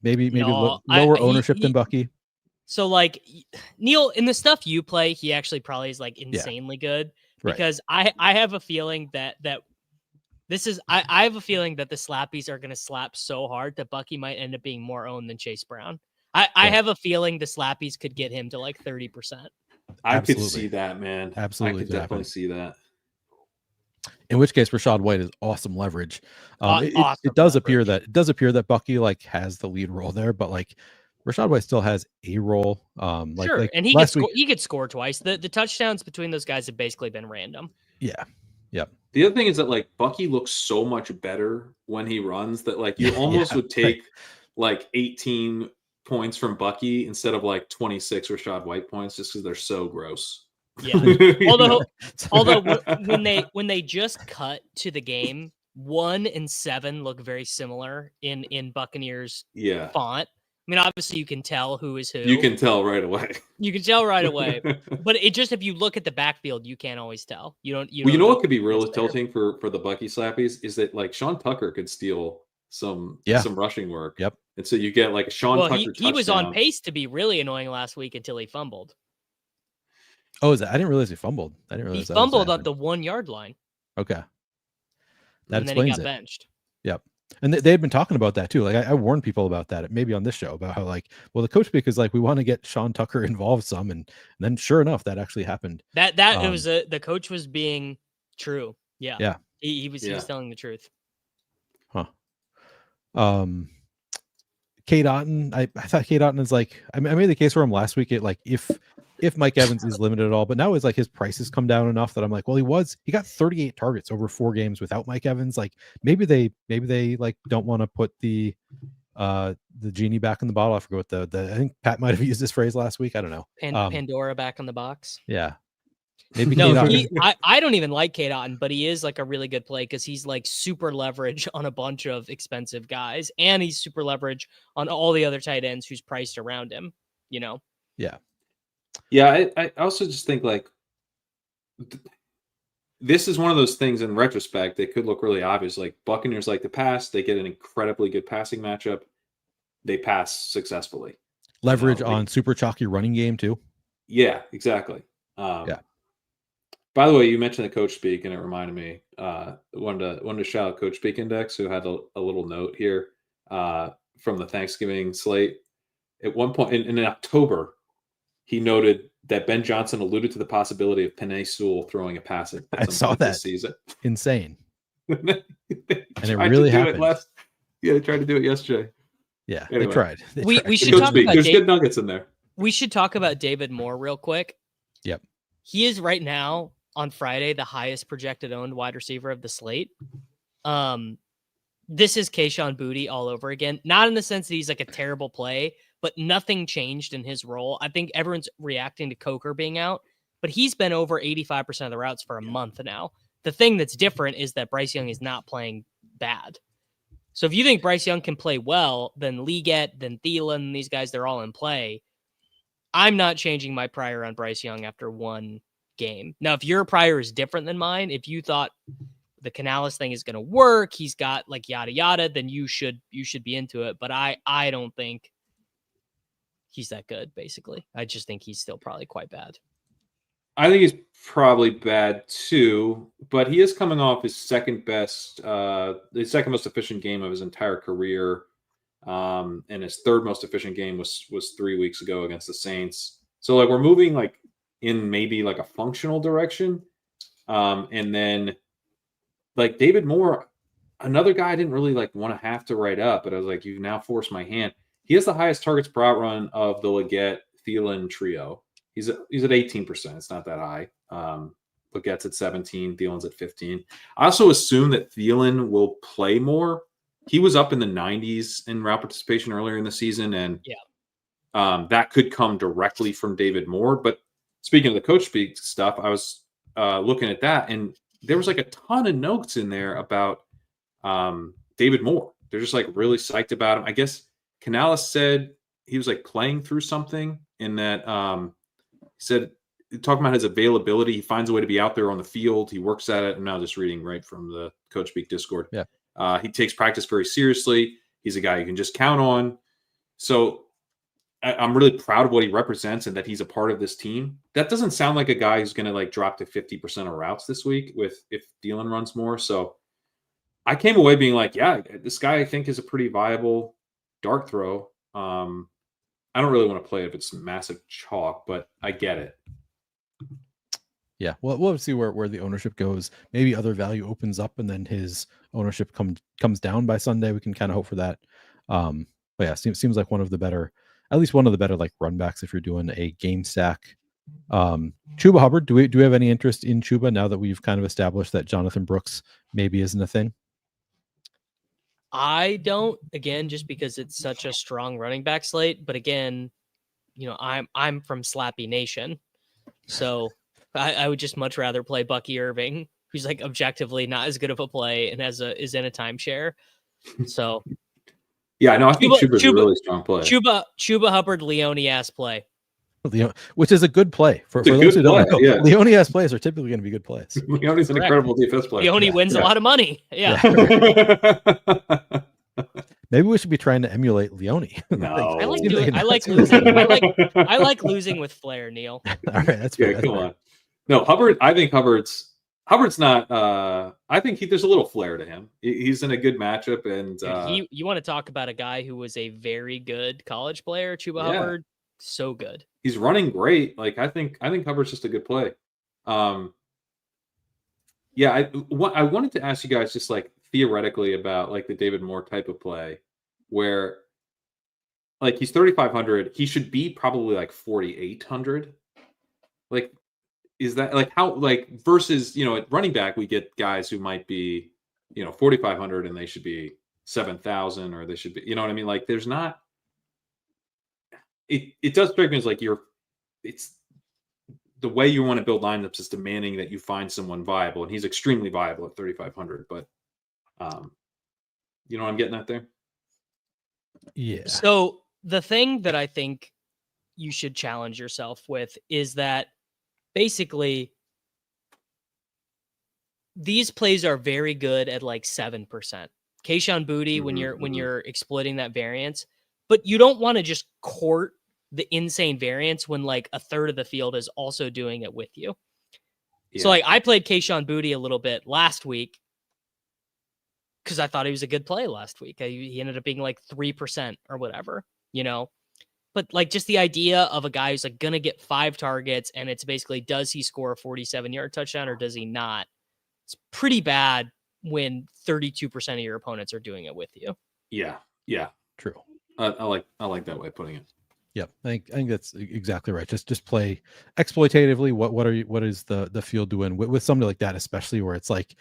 maybe lower ownership than Bucky. So like Neil, in the stuff you play, he actually probably is like insanely good, because I have a feeling that I have a feeling that the slappies are going to slap so hard that Bucky might end up being more owned than Chase Brown. I have a feeling the slappies could get him to like 30%. I could see that, man. Absolutely. I could definitely see that. In which case, Rachaad White is awesome leverage. It does appear that Bucky like has the lead role there, but like Rachaad White still has a role. Sure, and he could score twice. The touchdowns between those guys have basically been random. Yeah. Yep. The other thing is that like Bucky looks so much better when he runs that like you almost would take like 18 points from Bucky instead of like 26 Rachaad White points, just because they're so gross. Yeah. Although when they just cut to the game, 1 and 7 look very similar in Buccaneers font. I mean, obviously you can tell who is who. You can tell right away. But it just, if you look at the backfield, you can't always tell. You know what could be really tilting for the Bucky slappies is that like Sean Tucker could steal some rushing work. Yep. And so you get like a Sean Tucker touchdown. He was on pace to be really annoying last week until he fumbled. Oh, is that? I didn't realize he fumbled. He fumbled at the 1 yard line. Okay. That explains it. Then he got benched. Yep. And they had been talking about that too. Like I warned people about that, maybe on this show, about how like, well, the coach pick is like, we want to get Sean Tucker involved some, and then sure enough, that actually happened. It was the coach was being true. Yeah. Yeah. He was telling the truth. Huh. Kate Otten, I thought Kate Otten is like, I made the case for him last week. Like if Mike Evans is limited at all, but now it's like his prices come down enough that I'm like, well, he got 38 targets over 4 games without Mike Evans. Like maybe they like don't want to put the genie back in the bottle. I forget what I think Pat might have used this phrase last week. I don't know. Pandora back in the box. Yeah. Maybe I don't even like Kate Otten, but he is like a really good play because he's like super leverage on a bunch of expensive guys, and he's super leverage on all the other tight ends who's priced around him, Yeah. Yeah, I also just think like this is one of those things in retrospect that could look really obvious. Like Buccaneers like to pass, they get an incredibly good passing matchup, they pass successfully. Leverage on super chalky running game too. Yeah, exactly. Yeah. By the way, you mentioned the coach speak, and it reminded me. Wanted to shout out Coach Speak Index, who had a little note here from the Thanksgiving slate. At one point in October, he noted that Ben Johnson alluded to the possibility of Penei Sewell throwing a pass at I some saw point that. this season. Insane. And it really happened. They tried to do it yesterday. Yeah, anyway. they tried. We should talk about There's good nuggets in there. We should talk about David Moore real quick. Yep. He is right now on Friday the highest projected owned wide receiver of the slate. This is Kayshon Boutte all over again. Not in the sense that he's like a terrible play, but nothing changed in his role. I think everyone's reacting to Coker being out, but he's been over 85% of the routes for a month now. The thing that's different is that Bryce Young is not playing bad. So if you think Bryce Young can play well, then Leggett, then Thielen, these guys, they're all in play. I'm not changing my prior on Bryce Young after one game. Now, if your prior is different than mine, if you thought the Canales thing is going to work, he's got like yada yada, then you should be into it. But I don't think he's that good, basically. I just think he's still probably quite bad. I think he's probably bad too, but he is coming off his second most efficient game of his entire career. And his third most efficient game was 3 weeks ago against the Saints. So like we're moving like in maybe like a functional direction. And then like David Moore, another guy I didn't really like want to have to write up, but I was like, you've now forced my hand. He has the highest targets per out run of the Leggett Thielen trio. He's at 18%. It's not that high. Legett's at 17. Thielen's at 15. I also assume that Thielen will play more. He was up in the 90s in route participation earlier in the season, and that could come directly from David Moore. But speaking of the coach speak stuff, I was looking at that, and there was like a ton of notes in there about David Moore. They're just like really psyched about him. I guess Canales said he was like playing through something in that he said, talking about his availability, he finds a way to be out there on the field. He works at it. I'm now just reading right from the Coach Speak Discord. Yeah. He takes practice very seriously. He's a guy you can just count on. So I'm really proud of what he represents and that he's a part of this team. That doesn't sound like a guy who's going to like drop to 50% of routes this week if Thielen runs more. So I came away being like, yeah, this guy I think is a pretty viable dart throw. I don't really want to play it if it's massive chalk, but I get it. Yeah, well, we'll see where the ownership goes. Maybe other value opens up, and then his ownership comes down by Sunday. We can kind of hope for that. But yeah, seems like one of the better like run backs if you're doing a game stack. Chuba Hubbard, do we have any interest in Chuba now that we've kind of established that Jonathan Brooks maybe isn't a thing? I don't, again, just because it's such a strong running back slate. But again, you know, I'm from Slappy Nation, so I would just much rather play Bucky Irving, who's like objectively not as good of a play and is in a timeshare. So yeah, no, I think Chuba's a really strong play. Chuba Hubbard, Leone-ass play. Which is a good play for those who don't know. Yeah. Leone-ass plays are typically going to be good plays. Leone's an incredible DFS player. Leone wins a lot of money. Yeah. Maybe we should be trying to emulate Leone. No. I like losing. I like losing with flair, Neil. All right, that's fair. Come on. No, Hubbard. I think Hubbard's not. I think there's a little flair to him. He's in a good matchup, and you want to talk about a guy who was a very good college player, Chuba Hubbard. So good. He's running great. Like I think Hubbard's just a good play. I wanted to ask you guys just like theoretically about like the David Moore type of play where like he's 3,500. He should be probably like 4,800. Like, is that like how like versus, you know, at running back, we get guys who might be, you know, 4,500 and they should be 7,000 or they should be, you know what I mean? Like there's not, it does strike me as like it's the way you want to build lineups is demanding that you find someone viable, and he's extremely viable at 3,500. But you know what I'm getting at there? Yeah. So the thing that I think you should challenge yourself with is that basically these plays are very good at like 7%. Kayshon Boutte when you're exploiting that variance, but you don't want to just court the insane variance when like a third of the field is also doing it with you. Yeah. So like I played Kayshon Boutte a little bit last week because I thought he was a good play last week. He ended up being like 3% or whatever, you know. But like just the idea of a guy who's like going to get 5 targets and it's basically, does he score a 47-yard touchdown or does he not? It's pretty bad when 32% of your opponents are doing it with you. Yeah. Yeah. True. I like that way of putting it. Yeah, I think that's exactly right. Just play exploitatively. What is the field doing with somebody like that, especially where it's like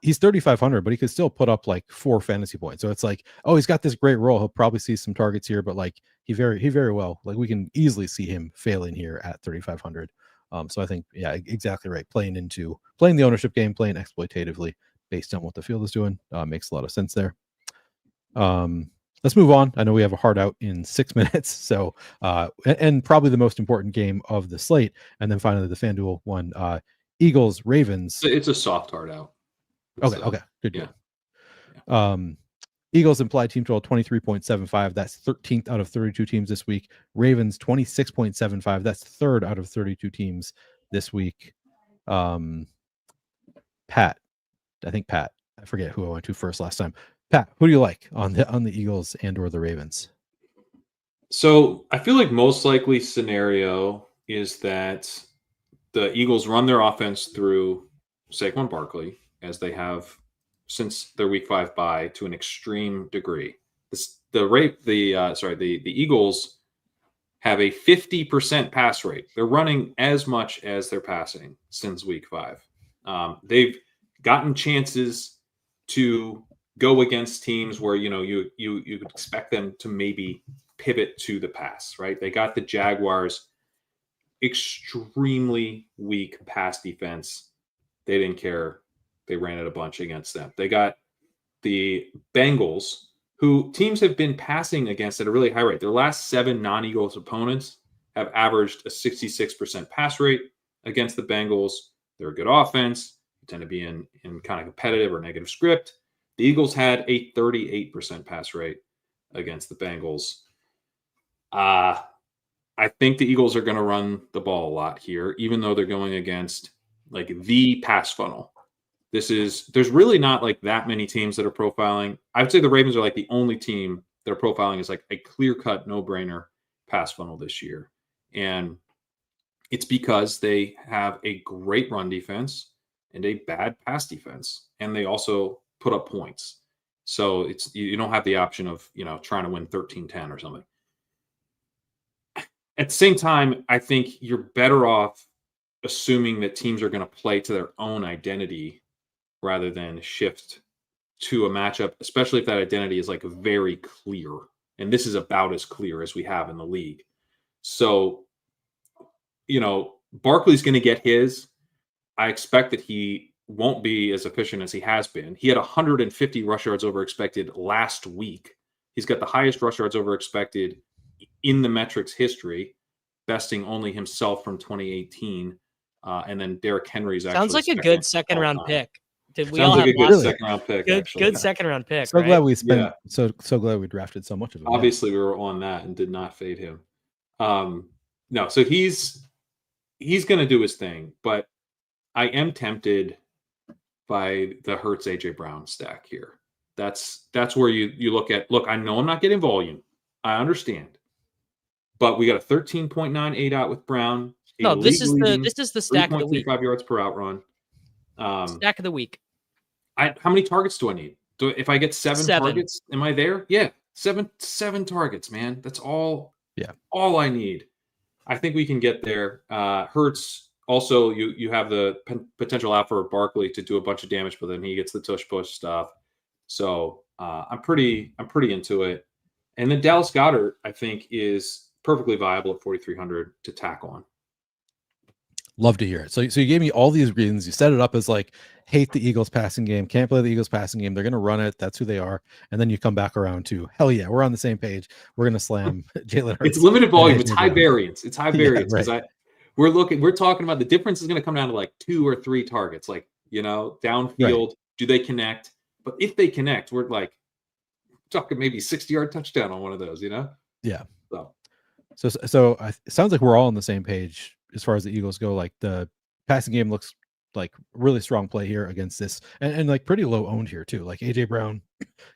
he's 3,500, but he could still put up like 4 fantasy points. So it's like, oh, he's got this great role. He'll probably see some targets here, but like he very well, like we can easily see him failing here at 3,500. So I think, yeah, exactly right. Playing the ownership game, playing exploitatively based on what the field is doing makes a lot of sense there. Let's move on. I know we have a hard out in 6 minutes. So, and probably the most important game of the slate. And then finally the FanDuel one, Eagles, Ravens. It's a soft hard out. Okay. Good. Yeah. Eagles implied team total 23.75. That's 13th out of 32 teams this week. Ravens 26.75. That's 3rd out of 32 teams this week. Pat, I forget who I went to first last time. Pat, who do you like on the Eagles and or the Ravens? So I feel like most likely scenario is that the Eagles run their offense through Saquon Barkley, as they have since their Week 5 bye to an extreme degree. The Eagles have a 50% pass rate. They're running as much as they're passing since Week 5. They've gotten chances to go against teams where you could expect them to maybe pivot to the pass, right? They got the Jaguars, extremely weak pass defense. They didn't care. They ran it a bunch against them. They got the Bengals, who teams have been passing against at a really high rate. Their last 7 non-Eagles opponents have averaged a 66% pass rate against the Bengals. They're a good offense. They tend to be in kind of competitive or negative script. The Eagles had a 38% pass rate against the Bengals. I think the Eagles are going to run the ball a lot here, even though they're going against like the pass funnel. There's really not like that many teams that are profiling. I would say the Ravens are like the only team that are profiling as like a clear-cut, no-brainer pass funnel this year. And it's because they have a great run defense and a bad pass defense. And they also put up points. So you don't have the option of, trying to win 13-10 or something. At the same time, I think you're better off assuming that teams are going to play to their own identity rather than shift to a matchup, especially if that identity is like very clear. And this is about as clear as we have in the league. So, Barkley's going to get his. I expect that he won't be as efficient as he has been. He had 150 rush yards over expected last week. He's got the highest rush yards over expected in the metrics history, besting only himself from 2018. And then Derrick Henry's actually sounds like a good second round pick. Did we Sounds all like have a good second round pick? Good second round pick. So right? glad we spent. Yeah. So glad we drafted so much of him. Obviously, we were on that and did not fade him. No, so he's going to do his thing, but I am tempted by the Hurts AJ Brown stack here. That's where you look at. Look, I know I'm not getting volume. I understand, but we got a 13.98 out with Brown. No, this is the stack of the week. 3.35 yards per out run. Stack of the week. How many targets do I need? If I get seven targets, am I there? Yeah, seven targets, man. That's all. Yeah, all I need. I think we can get there. Hurts also. You have the potential out for Barkley to do a bunch of damage, but then he gets the tush push stuff. So I'm pretty into it. And then Dallas Goedert, I think, is perfectly viable at 4,300 to tack on. Love to hear it. So you gave me all these reasons. You set it up as like, hate the Eagles passing game, can't play the Eagles passing game. They're going to run it. That's who they are. And then you come back around to, hell yeah, we're on the same page. We're going to slam Jalen Hurts. It's limited volume. It's high variance. It's high variance. Yeah, right. We're talking about the difference is going to come down to like 2 or 3 targets, like, downfield. Right. Do they connect? But if they connect, we're like talking maybe 60-yard touchdown on one of those, Yeah. So So it sounds like we're all on the same page as far as the Eagles go. Like the passing game looks like really strong play here against this, and like pretty low owned here too. Like AJ Brown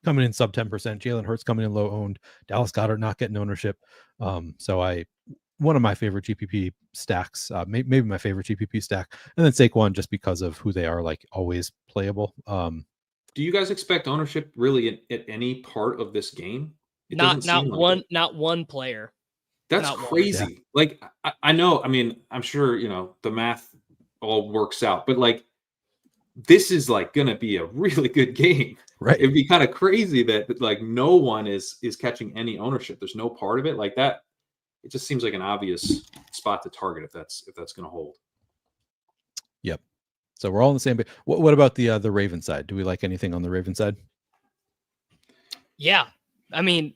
coming in sub 10%, Jalen Hurts coming in low owned, Dallas Goedert not getting ownership. So one of my favorite GPP stacks, maybe my favorite GPP stack, and then Saquon just because of who they are, like always playable. Do you guys expect ownership really at any part of this game? It Not doesn't seem like one it. not one player. That's Not one. crazy. Yeah. Like I know. I mean, I'm sure the math all works out, but like this is like going to be a really good game. Right. It'd be kind of crazy that like no one is catching any ownership. There's no part of it like that. It just seems like an obvious spot to target if that's going to hold. Yep. So we're all on the same page. What about the Raven side? Do we like anything on the Raven side? Yeah. I mean,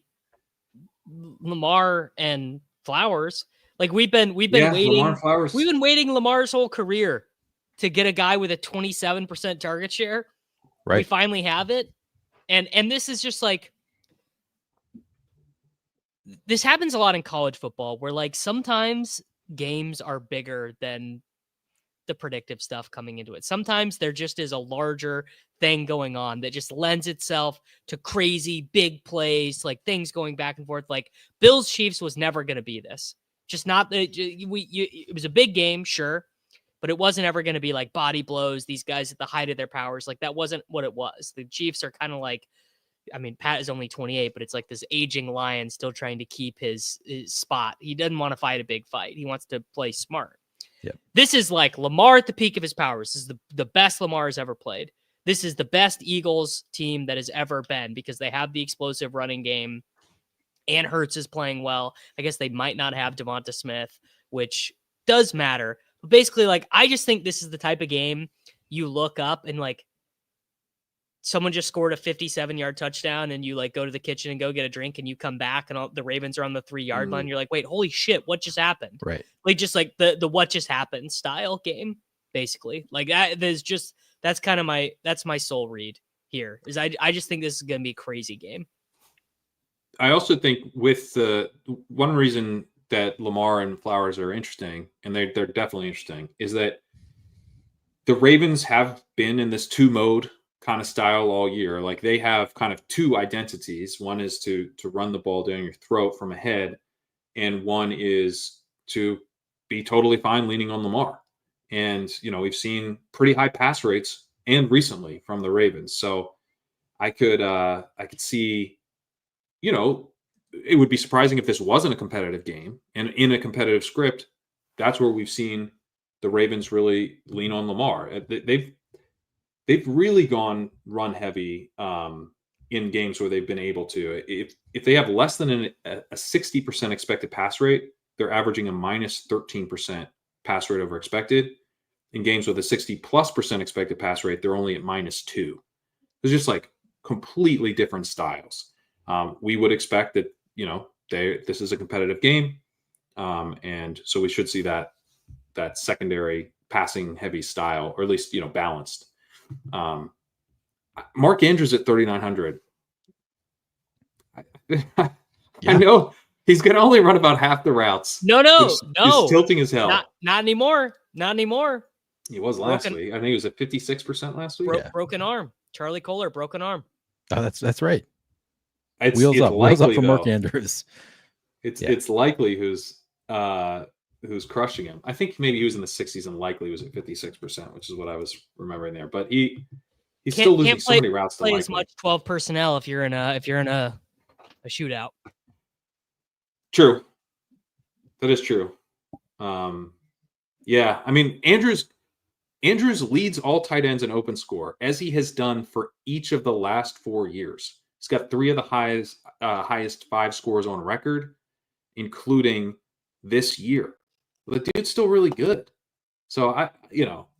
Lamar and Flowers. Like we've been waiting. Lamar and Flowers. We've been waiting Lamar's whole career to get a guy with a 27% target share. Right. We finally have it. And this is just like, this happens a lot in college football where like sometimes games are bigger than the predictive stuff coming into it. Sometimes there just is a larger thing going on that just lends itself to crazy big plays, like things going back and forth. Like Bills Chiefs was never going to be this. Just not it was a big game, sure, but it wasn't ever going to be like body blows. These guys at the height of their powers, like that wasn't what it was. The Chiefs are kind of like, I mean, Pat is only 28, but it's like this aging lion still trying to keep his spot. He doesn't want to fight a big fight. He wants to play smart. Yep. This is like Lamar at the peak of his powers. This is the best Lamar has ever played. This is the best Eagles team that has ever been because they have the explosive running game and Hurts is playing well. I guess they might not have Devonta Smith, which does matter. But basically, like, I just think this is the type of game you look up and like someone just scored a 57-yard touchdown and you like go to the kitchen and go get a drink and you come back and the Ravens are on the 3-yard line. You're like, wait, holy shit, what just happened? Right. Like just like the what just happened style game, basically. Like that's kind of my soul read here is I just think this is going to be a crazy game. I also think with the one reason that Lamar and Flowers are interesting, and they're definitely interesting, is that the Ravens have been in this 2-mode kind of style all year. Like they have kind of two identities. One is to run the ball down your throat from ahead, and one is to be totally fine leaning on Lamar. And we've seen pretty high pass rates and recently from the Ravens. So I could see, it would be surprising if this wasn't a competitive game. And in a competitive script, that's where we've seen the Ravens really lean on Lamar. They've really gone run heavy in games where they've been able to. If they have less than a 60% expected pass rate, they're averaging a minus 13% pass rate over expected. In games with a 60+% expected pass rate, they're only at -2. It's just like completely different styles. We would expect that this is a competitive game, and so we should see that secondary passing heavy style, or at least balanced. Mark Andrews at 3,900. Yeah. I know he's going to only run about half the routes. No. He's tilting as hell. Not anymore. He was last week. I think he was at 56% last week. Broken arm. Charlie Kohler, broken arm. Oh, that's right. Wheels up for Mark Andrews. It's likely who's crushing him. I think maybe he was in the 60s and likely was at 56%, which is what I was remembering there. But he's still losing so many routes to play likely. As much 12 personnel if you're in a shootout. True. That is true. Yeah, I mean Andrews leads all tight ends in open score, as he has done for each of the last 4 years. He's got 3 of the highest 5 scores on record, including this year. The dude's still really good. So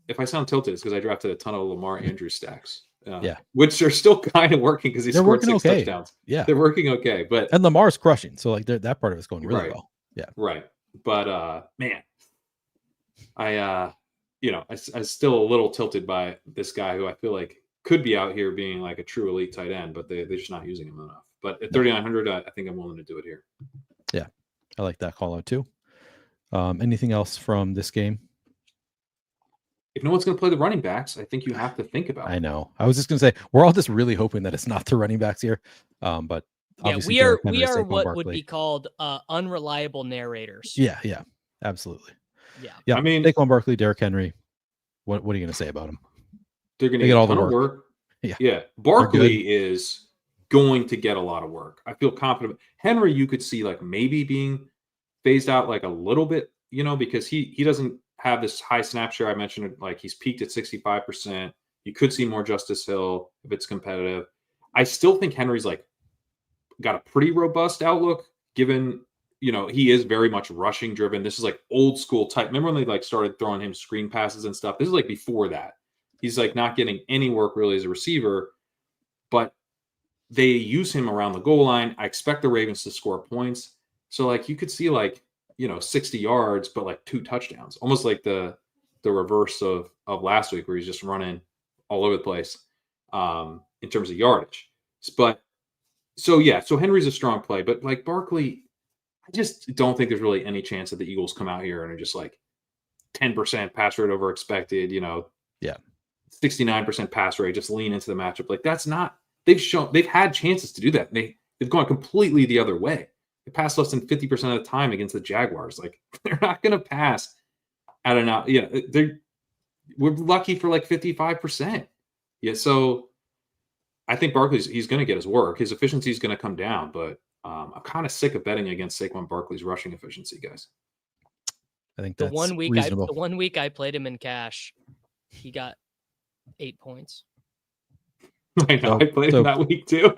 if I sound tilted, it's because I drafted a ton of Lamar Andrews stacks. Which are still kind of working because he scored 6 touchdowns. Yeah, they're working okay. And Lamar's crushing, so like that part of it's going really well. Yeah, right. But man, I still a little tilted by this guy who I feel like could be out here being like a true elite tight end, but they're just not using him enough. But at 3,900, I think I'm willing to do it here. Yeah. I like that call out too. Anything else from this game? If no one's going to play the running backs, I think you have to think about it. I know. I was just going to say, we're all just really hoping that it's not the running backs here. But yeah, obviously we are Saquon what Barkley. would be called unreliable narrators. Yeah, absolutely. Yeah. Yeah. I mean, Saquon Barkley, Derrick Henry. What are you going to say about him? They're going to They get get a all the ton of work. work. Yeah. Barkley is going to get a lot of work. I feel confident. Henry, you could see like maybe being phased out like a little bit, because he doesn't have this high snap share. I mentioned, like he's peaked at 65%. You could see more Justice Hill if it's competitive. I still think Henry's like got a pretty robust outlook, given he is very much rushing driven. This is like old school type. Remember when they like started throwing him screen passes and stuff? This is like before that. He's like not getting any work really as a receiver, but they use him around the goal line. I expect the Ravens to score points. So like you could see like 60 yards, but like 2 touchdowns, almost like the reverse of last week where he's just running all over the place in terms of yardage. But so Henry's a strong play, but like Barkley, I just don't think there's really any chance that the Eagles come out here and are just like 10% pass rate over expected, 69% pass rate, just lean into the matchup. Like that's not, they've had chances to do that. They've gone completely the other way. They pass less than 50% of the time against the Jaguars. Like they're not going to pass at an out. Yeah. We're lucky for like 55%. Yeah. So I think he's going to get his work. His efficiency is going to come down, but I'm kind of sick of betting against Saquon Barkley's rushing efficiency, guys. I think that's the 1 week I played him in cash, he got 8 points. I know. I played him that week too.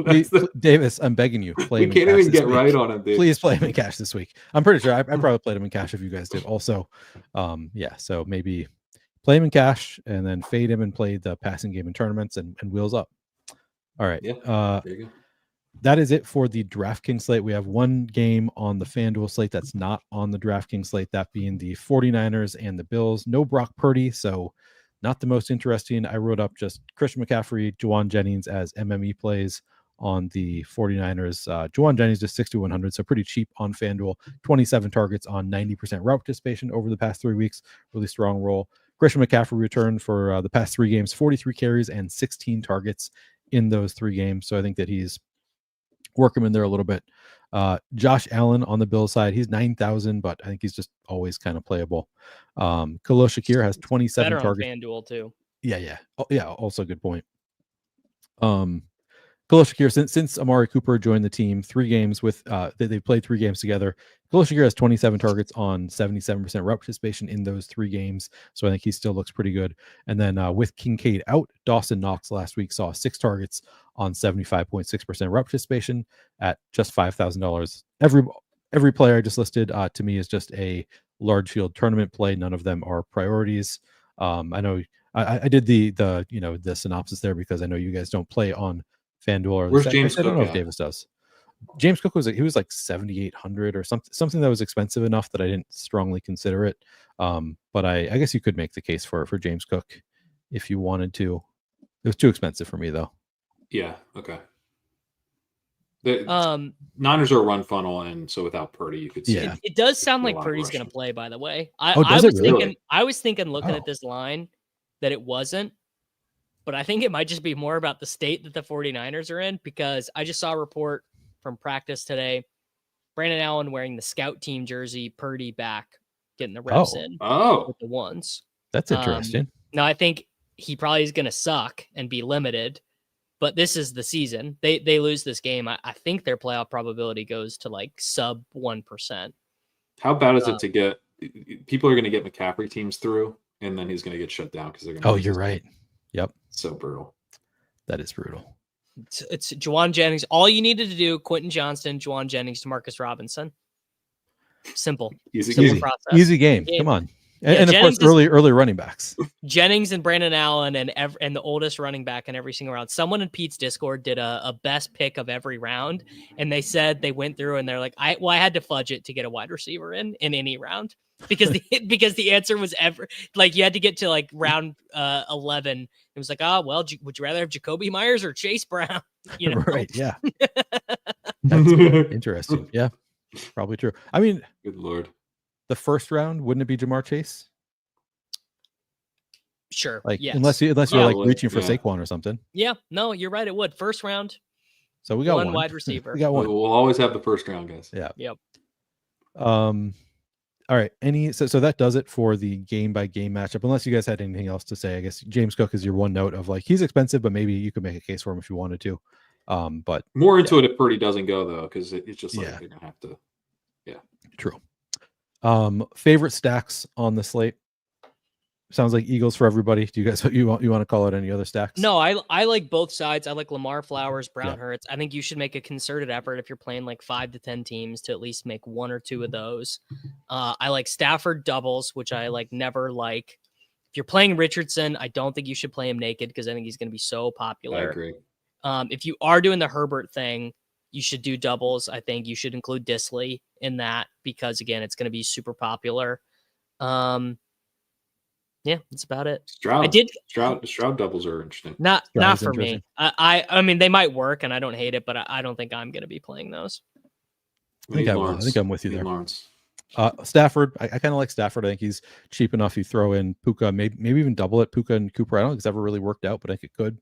Davis, I'm begging you. We can't even get right on him, dude. Please play him in cash this week. I'm pretty sure I probably played him in cash if you guys did also. So maybe play him in cash and then fade him and play the passing game in tournaments and wheels up. All right. Yeah. There you go. That is it for the DraftKings slate. We have one game on the FanDuel slate that's not on the DraftKings slate, that being the 49ers and the Bills. No Brock Purdy, so not the most interesting. I wrote up just Christian McCaffrey, Juwan Jennings as MME plays on the 49ers. Juwan Jennings just 6,100, so pretty cheap on FanDuel. 27 targets on 90% route participation over the past 3 weeks. Really strong role. Christian McCaffrey returned for the past 3 games, 43 carries and 16 targets in those 3 games. So I think that he's work him in there a little bit. Josh Allen on the Bills side, he's 9,000, but I think he's just always kind of playable. Khalil Shakir has 27 better targets. On FanDuel too. Yeah. Also a good point. Khalil Shakir, since Amari Cooper joined the team, 3 games with they played 3 games together. Khalil Shakir has 27 targets on 77% route participation in those 3 games. So I think he still looks pretty good. And then with Kincaid out, Dawson Knox last week saw 6 targets on 75.6% route participation at just $5,000. Every player I just listed to me is just a large field tournament play. None of them are priorities. I know I did the synopsis there because I know you guys don't play on FanDuel or where's James I don't Cook know at? If Davis does. James Cook was like 7,800 or something that was expensive enough that I didn't strongly consider it. But I guess you could make the case for James Cook if you wanted to. It was too expensive for me though. Yeah. Okay. The Niners are a run funnel, and so without Purdy, you could see. Yeah. It does sound like Purdy's going to play. By the way, I was thinking looking at this line that it wasn't. But I think it might just be more about the state that the 49ers are in, because I just saw a report from practice today. Brandon Allen wearing the scout team jersey, Purdy back, getting the reps in with the ones. That's interesting. Now, I think he probably is going to suck and be limited, but this is the season. They lose this game. I think their playoff probability goes to like sub 1%. How bad is it to get – people are going to get McCaffrey teams through, and then he's going to get shut down because they're going to – you're right. Yep. So brutal. That is brutal. It's Juwan Jennings. All you needed to do, Quentin Johnston, Juwan Jennings, Demarcus Robinson. Simple. Easy process. Easy game. Come on. And of course, early running backs. Jennings and Brandon Allen and the oldest running back in every single round. Someone in Pete's Discord did a best pick of every round, and they said they went through and they're like, I had to fudge it to get a wide receiver in any round because the answer was you had to get to like round 11. It was like, would you rather have Jacoby Myers or Chase Brown? Right? Yeah. That's interesting. Yeah. Probably true. I mean, Good Lord. the first round, wouldn't it be Jamar Chase? Sure. Like, yes. unless you're like Probably, reaching for yeah. Saquon or something. Yeah. No, you're right. It would. First round. So we got one wide receiver. We got one. We'll always have the first round, guys. Yeah. Yep. All right. So that does it for the game by game matchup. Unless you guys had anything else to say, I guess James Cook is your one note of like he's expensive, but maybe you could make a case for him if you wanted to. But more into it if Purdy doesn't go though, because it's just like they're gonna have to. Yeah. True. Favorite stacks on the slate? Sounds like Eagles for everybody. Do you guys you want to call out any other stacks? No, I like both sides. I like Lamar, Flowers, Brown, Hurts. I think you should make a concerted effort if you're playing like 5 to 10 teams to at least make one or two of those. I like Stafford doubles, which I like never like. If you're playing Richardson, I don't think you should play him naked because I think he's going to be so popular. I agree. If you are doing the Herbert thing, you should do doubles. I think you should include Disley in that because again, it's going to be super popular. Yeah, that's about it. Stroud doubles are interesting. Not for me. I mean, they might work, and I don't hate it, but I don't think I'm going to be playing those. I think I'm with you there. Lawrence. Stafford, I kind of like Stafford. I think he's cheap enough. You throw in Puka, maybe even double it. Puka and Cooper. I don't think it's ever really worked out, but I think it could.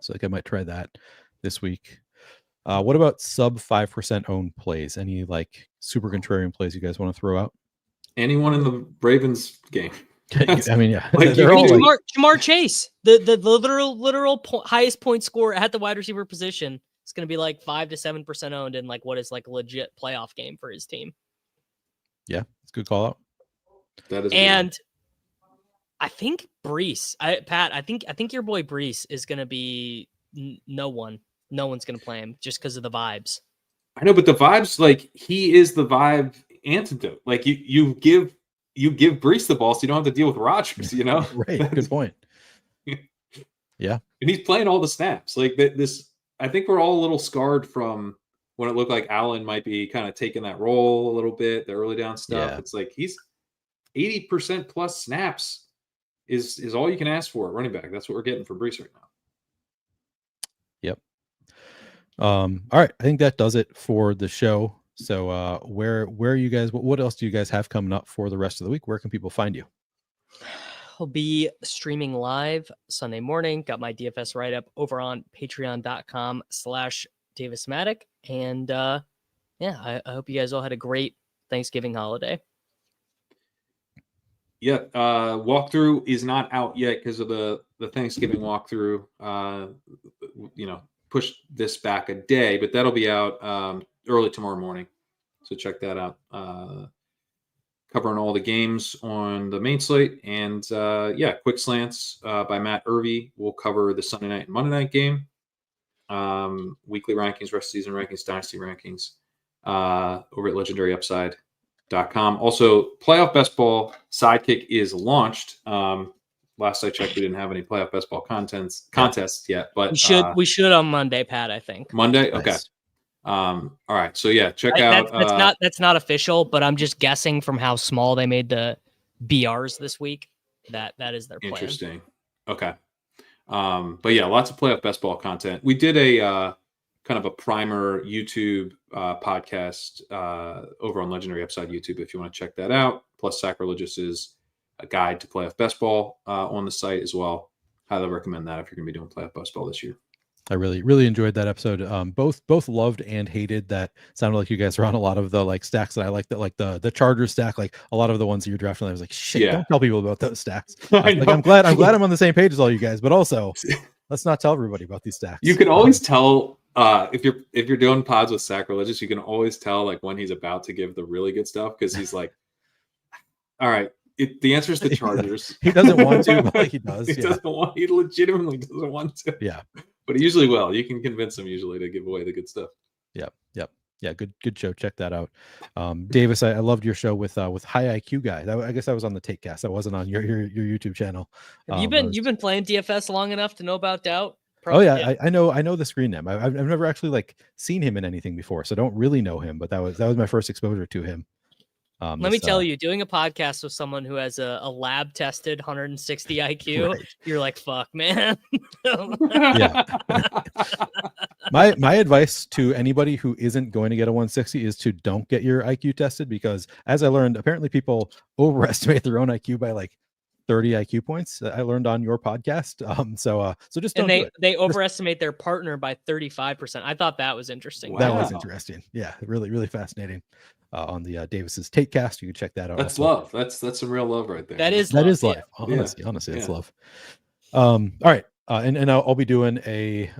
So I think I might try that this week. What about sub 5% owned plays? Any like super contrarian plays you guys want to throw out? Anyone in the Ravens game? I mean, yeah, like they're all Jamar Chase, the literal highest point score at the wide receiver position. It's going to be like 5 to 7% owned in like what is like a legit playoff game for his team. Yeah, it's a good call out. That is, and weird. I think Brees, Pat, I think your boy Brees is going to be no one's going to play him just because of the vibes. I know, but the vibes, like he is the vibe antidote. Like you give Brees the ball so you don't have to deal with Rodgers, you know? Right. Good point. Yeah. And he's playing all the snaps. Like this, I think we're all a little scarred from when it looked like Allen might be kind of taking that role a little bit, the early down stuff. Yeah. It's like he's 80% plus snaps is all you can ask for at running back. That's what we're getting for Brees right now. Yep. All right. I think that does it for the show. So where you guys, what else do you guys have coming up for the rest of the week? Where can people find you? I'll be streaming live Sunday morning. Got my DFS write-up over on patreon.com/DavisMatic. And I hope you guys all had a great Thanksgiving holiday. Yeah, walkthrough is not out yet because of the Thanksgiving walkthrough. Pushed this back a day, but that'll be out early tomorrow morning. So check that out. Covering all the games on the main slate. And quick slants by Matt Irvey. We'll cover the Sunday night and Monday night game. Weekly rankings, rest of season rankings, dynasty rankings over at legendaryupside.com. Also, playoff best ball sidekick is launched. Last I checked, we didn't have any playoff best ball contests yet, but we should on Monday, Pat. I think Monday. Nice. Okay. All right. So yeah, check out. That's not official, but I'm just guessing from how small they made the BRs this week. That is their plan. Interesting. Okay. But yeah, lots of playoff best ball content. We did a kind of a primer YouTube podcast over on Legendary Upside YouTube if you want to check that out. Plus, Sacrilegious is a guide to playoff best ball on the site as well. Highly recommend that if you're going to be doing playoff best ball this year. I really enjoyed that episode. Both loved and hated that. Sounded like you guys were on a lot of the like stacks that I like, that like the Chargers stack, like a lot of the ones that you're drafting. I was like, shit, don't tell people about those stacks. I'm glad I'm on the same page as all you guys, but also let's not tell everybody about these stacks. You can always tell if you're doing pods with Sacrilegious, you can always tell like when he's about to give the really good stuff because he's like, all right. The answer is the Chargers. He doesn't want to, but he does. He legitimately doesn't want to. Yeah. But he usually will. You can convince him usually to give away the good stuff. Yep. Yeah, good show. Check that out. Davis, I loved your show with High IQ Guy. I guess I was on the Takecast. I wasn't on your YouTube channel. Have you've been playing DFS long enough to know about Doubt? Probably, yeah. I know the screen name. I've never actually like seen him in anything before, so don't really know him. But that was my first exposure to him. Let me tell you, doing a podcast with someone who has a lab tested 160 IQ, right. you're like, fuck, man. Yeah. My advice to anybody who isn't going to get a 160 is to don't get your IQ tested, because as I learned, apparently people overestimate their own IQ by like 30 IQ points. I learned on your podcast. So just don't. And they overestimate their partner by 35%. I thought that was interesting. That was interesting. Yeah, really, really fascinating. On the Davis's Takecast, you can check that out. That's also. love. That's some real love right there. That is love. Yeah. Honestly, it's love. All right. And I'll be doing a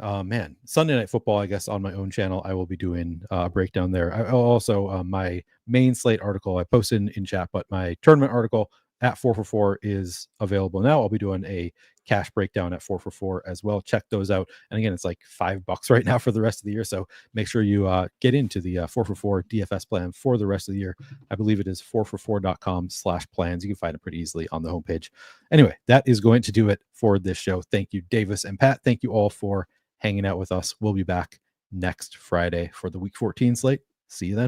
Sunday Night Football, I guess, on my own channel. I will be doing a breakdown there. I also my main slate article I posted in chat, but my tournament article at 4for4 is available now. I'll be doing a cash breakdown at 4for4 as well. Check those out. And again, it's like $5 right now for the rest of the year. So make sure you get into the 4for4 DFS plan for the rest of the year. I believe it is 4for4.com/plans. You can find it pretty easily on the homepage. Anyway, that is going to do it for this show. Thank you, Davis and Pat. Thank you all for hanging out with us. We'll be back next Friday for the week 14 slate. See you then.